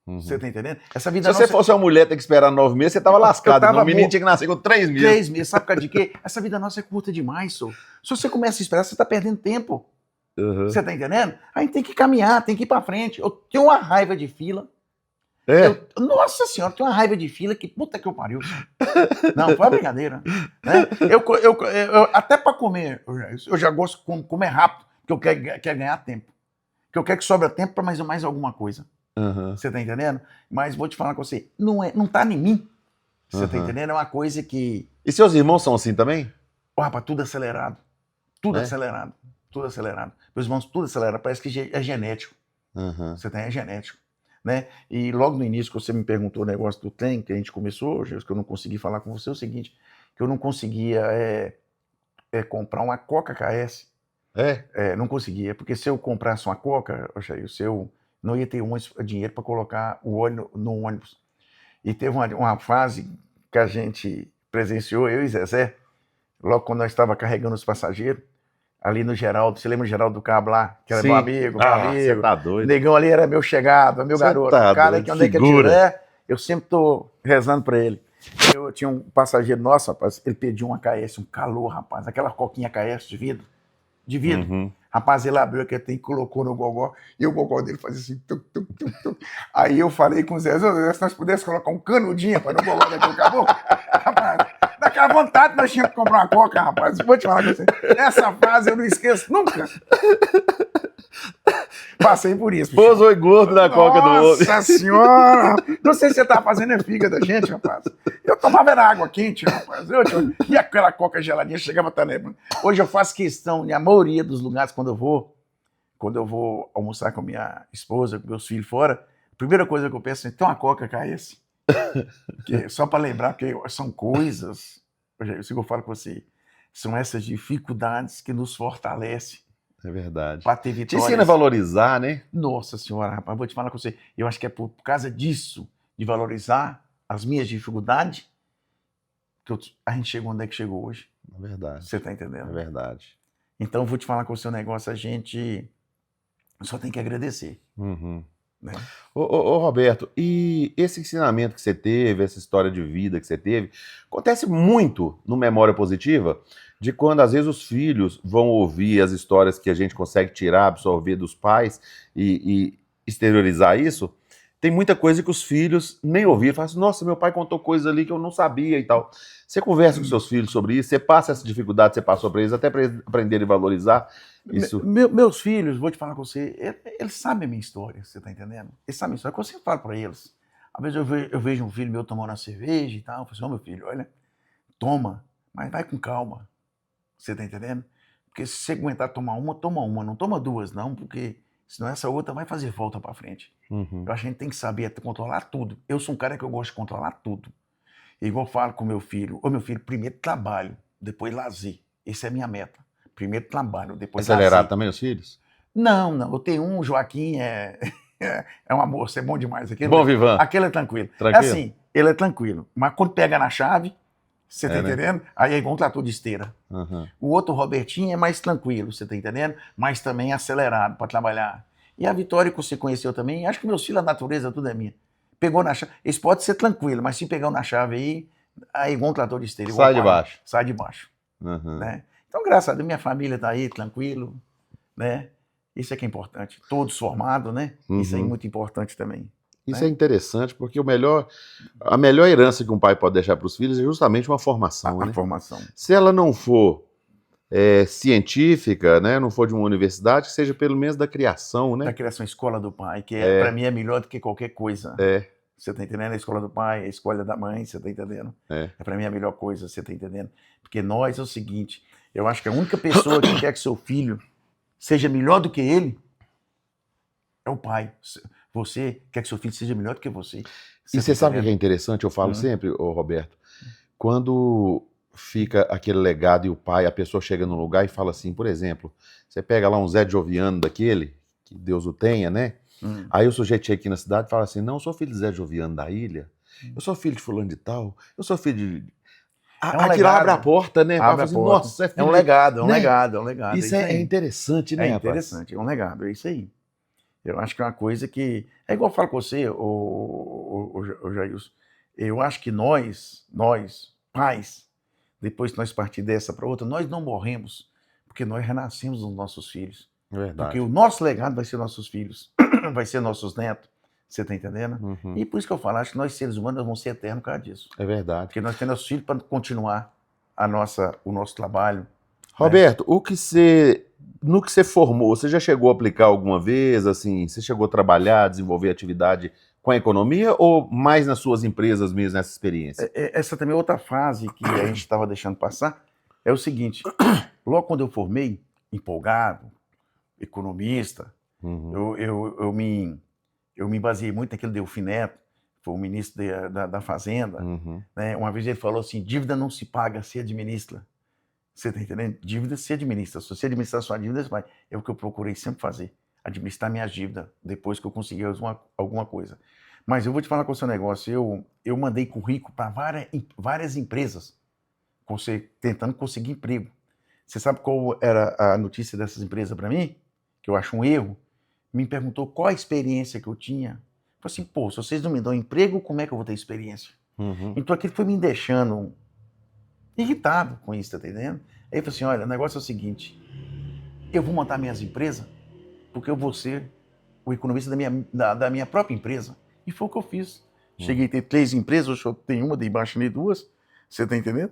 Uhum. Você tá entendendo? Essa vida Se você fosse uma mulher ter que esperar 9 meses, você tava lascado. O menino tinha que nascer com 3 meses. 3 meses, sabe por causa de quê? Essa vida nossa é curta demais, só. Se você começa a esperar, você tá perdendo tempo. Uhum. Você tá entendendo? Aí tem que caminhar, tem que ir pra frente. Eu tenho uma raiva de fila. Nossa senhora, eu tenho uma raiva de fila que puta que eu pariu. Não, foi uma brincadeira. Né? Eu até pra comer, eu já gosto de comer rápido, porque eu quero ganhar tempo. Porque eu quero que sobra tempo pra mais alguma coisa. Uhum. Você tá entendendo? Mas vou te falar com você, não tá em mim. Você tá entendendo? É uma coisa que... E seus irmãos são assim também? Rapaz, tudo acelerado. Tudo acelerado. Tudo acelerado. Meus irmãos, tudo acelerado. Parece que é genético. Uhum. Você tem, é genético. Né? E logo no início, que você me perguntou o negócio do trem, que a gente começou hoje, que eu não consegui falar com você, é o seguinte, que eu não conseguia comprar uma Coca KS. Não conseguia, porque se eu comprasse uma Coca, eu não ia ter dinheiro para colocar o óleo no ônibus. E teve uma fase que a gente presenciou, eu e Zezé, logo quando nós estávamos carregando os passageiros, ali no Geraldo, você lembra o Geraldo do Cabo lá? Que era meu amigo, Você tá doido. Negão ali era meu chegado, meu garoto. Tá o cara doido, que onde é que ele tiver, eu sempre tô rezando pra ele. Eu tinha um passageiro nosso, rapaz, ele pediu uma KS, um calor, rapaz, aquela coquinha KS de vidro. Uhum. Rapaz, ele abriu aquele trem e colocou no gogó, e o gogó dele fazia assim, tuc, tuc, tuc, tuc. Aí eu falei com o Zé, se nós pudéssemos colocar um canudinho para no gogó daquele caboclo, rapaz, daquela vontade nós tínhamos que comprar uma coca, rapaz. Vou te falar com você, essa frase eu não esqueço nunca. Passei por isso. Pousou e gordo na coca do outro. Nossa senhora! Não sei se você tá fazendo a figa da gente, rapaz. Eu tomava era água quente, rapaz. E aquela coca geladinha chegava a estar lembrando. Hoje eu faço questão, na maioria dos lugares, quando eu vou quando eu vou almoçar com minha esposa, com meus filhos fora, a primeira coisa que eu penso é, tem uma coca cá esse? Só para lembrar, porque são coisas, isso que eu falo com você, são essas dificuldades que nos fortalecem É verdade. para ter Te vitórias. ensina a valorizar, né? Nossa senhora, rapaz, vou te falar com você, eu acho que é por causa disso, de valorizar as minhas dificuldades, que a gente chegou onde é que chegou hoje. É verdade. Você está É entendendo? verdade. Então, vou te falar com o seu negócio, a gente só tem que agradecer. Uhum. Né? Ô, Roberto, e esse ensinamento que você teve, essa história de vida que você teve, acontece muito no Memória Positiva, de quando às vezes os filhos vão ouvir as histórias que a gente consegue tirar, absorver dos pais e exteriorizar isso. Tem muita coisa que os filhos nem ouviram, falam assim, nossa, meu pai contou coisas ali que eu não sabia e tal. Você conversa com seus filhos sobre isso, você passa essa dificuldade que você passou para eles, até para eles aprenderem a valorizar isso. Meus filhos, vou te falar com você, eles sabem a minha história, você tá entendendo? Eles sabem a minha história, que eu sempre falo para eles. Às vezes eu vejo um filho meu tomando uma cerveja e tal, eu falo assim, ô meu filho, olha, toma, mas vai com calma, você tá entendendo? Porque se você aguentar tomar uma, toma uma, não toma duas não, porque senão essa outra vai fazer volta para frente. Uhum. Eu acho que a gente tem que saber controlar tudo. Eu sou um cara que eu gosto de controlar tudo. E igual eu falo com meu filho, ô meu filho, primeiro trabalho, depois lazer. Essa é a minha meta. Primeiro trabalho, depois Acelerado lazer. também os filhos? Não, eu tenho um, Joaquim, é uma moça, é bom demais. Bom, Vivan. Aquele é tranquilo. Tranquilo? É assim, ele é tranquilo. Mas quando pega na chave, você tá né? entendendo? Aí é igual um trator de esteira. Uhum. O outro, Robertinho, é mais tranquilo, você tá entendendo? Mas também acelerado para trabalhar. E a Vitória que você conheceu também, acho que meus filhos, a natureza, tudo é minha. Pegou na chave, eles podem ser tranquilos, mas se pegar na chave aí é igual um trator de esteira. Sai de baixo. Sai de baixo. Uhum. Né? Então, graças a Deus, minha família tá aí, tranquilo, né? Isso é que é importante. Todos formados, né? Isso aí é muito importante também. Isso né? é interessante, porque a melhor herança que um pai pode deixar para os filhos é justamente uma formação. A né? formação. Se ela não for científica, né, não for de uma universidade, que seja pelo menos da criação, né? Da criação, escola do pai, que para mim é melhor do que qualquer coisa. Você tá entendendo? A escola do pai, a escola da mãe, você tá entendendo? Para mim é a melhor coisa, você tá entendendo? Porque nós é o seguinte, eu acho que a única pessoa que quer que seu filho seja melhor do que ele é o pai. Você quer que seu filho seja melhor do que você. E você sabe o que é interessante? Eu falo sempre, Roberto, quando fica aquele legado e o pai, a pessoa chega num lugar e fala assim, por exemplo, você pega lá um Zé Joviano daquele, que Deus o tenha, né? Aí o sujeito chega aqui na cidade e fala assim, não, eu sou filho de Zé Joviano da ilha, eu sou filho de fulano de tal, eu sou filho de... Aquilo abre a porta, né? Abre a assim, porta. Nossa, é um legado, é um né? legado, é um legado. Isso é interessante, né, É rapaz? interessante, é um legado, é isso aí. Eu acho que é uma coisa que... É igual eu falo com você, o Jailson. Eu acho que nós, pais, depois que nós partimos dessa para outra, nós não morremos, porque nós renascemos nos nossos filhos. Verdade. Porque o nosso legado vai ser nossos filhos, vai ser nossos netos. Você está entendendo? E por isso que eu falo, acho que nós seres humanos vamos ser eternos por causa disso. É verdade. Porque nós temos nossos filhos para continuar o nosso trabalho. Roberto, no que você formou, você já chegou a aplicar alguma vez, assim, você chegou a trabalhar, desenvolver atividade com a economia ou mais nas suas empresas mesmo, nessa experiência? Essa também é outra fase que a gente estava deixando passar, é o seguinte, logo quando eu formei, empolgado, economista, eu me baseei muito naquele Delfim Neto, foi o ministro da Fazenda, né? Uma vez ele falou assim, dívida não se paga, se administra. Você está entendendo? Dívida se administra. Se você administrar sua dívida, você vai. É o que eu procurei sempre fazer. Administrar minhas dívidas, depois que eu conseguir alguma coisa. Mas eu vou te falar com o seu negócio. Eu mandei currículo para várias empresas, tentando conseguir emprego. Você sabe qual era a notícia dessas empresas para mim? Que eu acho um erro. Me perguntou qual a experiência que eu tinha. Eu falei assim, pô, se vocês não me dão emprego, como é que eu vou ter experiência? Então aquilo foi me deixando irritado com isso, tá entendendo? Aí eu falei assim, olha, o negócio é o seguinte, eu vou montar minhas empresas porque eu vou ser o economista da minha própria empresa. E foi o que eu fiz. Cheguei a ter 3 empresas, hoje eu tenho uma, dei baixo em 2, você tá entendendo?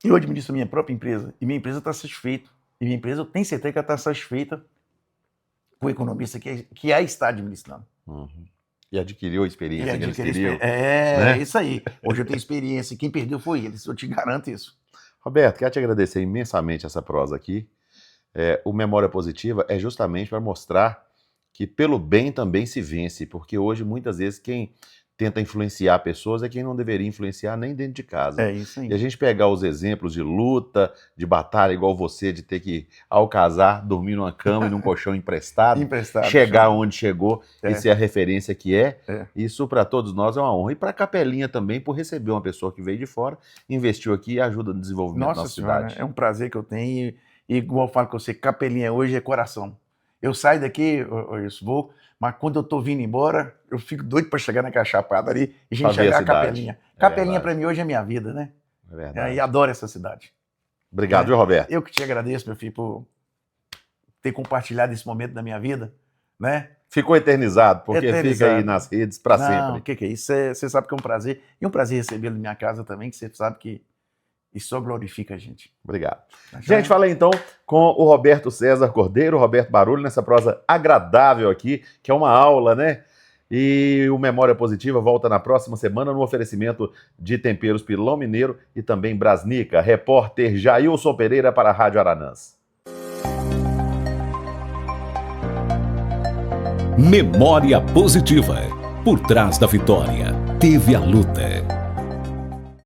Eu administro a minha própria empresa e minha empresa está satisfeita. E minha empresa, eu tenho certeza que ela está satisfeita com o economista que a está administrando. E adquiriu a experiência que eles adquiriu queriam. né? Isso aí. Hoje eu tenho experiência. Quem perdeu foi eles. Eu te garanto isso. Roberto, quero te agradecer imensamente essa prosa aqui. O Memória Positiva é justamente para mostrar que pelo bem também se vence, porque hoje muitas vezes quem tenta influenciar pessoas é quem não deveria influenciar nem dentro de casa. É isso aí. E a gente pegar os exemplos de luta, de batalha, igual você, de ter que, ao casar, dormir numa cama e num colchão emprestado, chegar onde chegou e ser a referência que é. Isso para todos nós é uma honra. E para a Capelinha também, por receber uma pessoa que veio de fora, investiu aqui e ajuda no desenvolvimento da nossa cidade. É um prazer que eu tenho. E igual eu falo com você, Capelinha hoje é coração. Eu saio daqui, eu vou, mas quando eu tô vindo embora, eu fico doido para chegar naquela chapada ali e a gente chegar a Capelinha. Capelinha para mim hoje é minha vida, né? É verdade. E adoro essa cidade. Obrigado, viu, Roberto? Eu que te agradeço, meu filho, por ter compartilhado esse momento da minha vida, né? Ficou eternizado, porque fica aí nas redes para sempre. O que é isso? Você sabe que é um prazer. E um prazer recebê-lo na minha casa também, que você sabe que isso só glorifica a gente. Obrigado. Gente, falei então com o Roberto César Cordeiro, Roberto Barulho, nessa prosa agradável aqui, que é uma aula, né? E o Memória Positiva volta na próxima semana no oferecimento de Temperos Pilão Mineiro e também Brasnica. Repórter Jailson Pereira para a Rádio Aranãs. Memória Positiva. Por trás da vitória, teve a luta.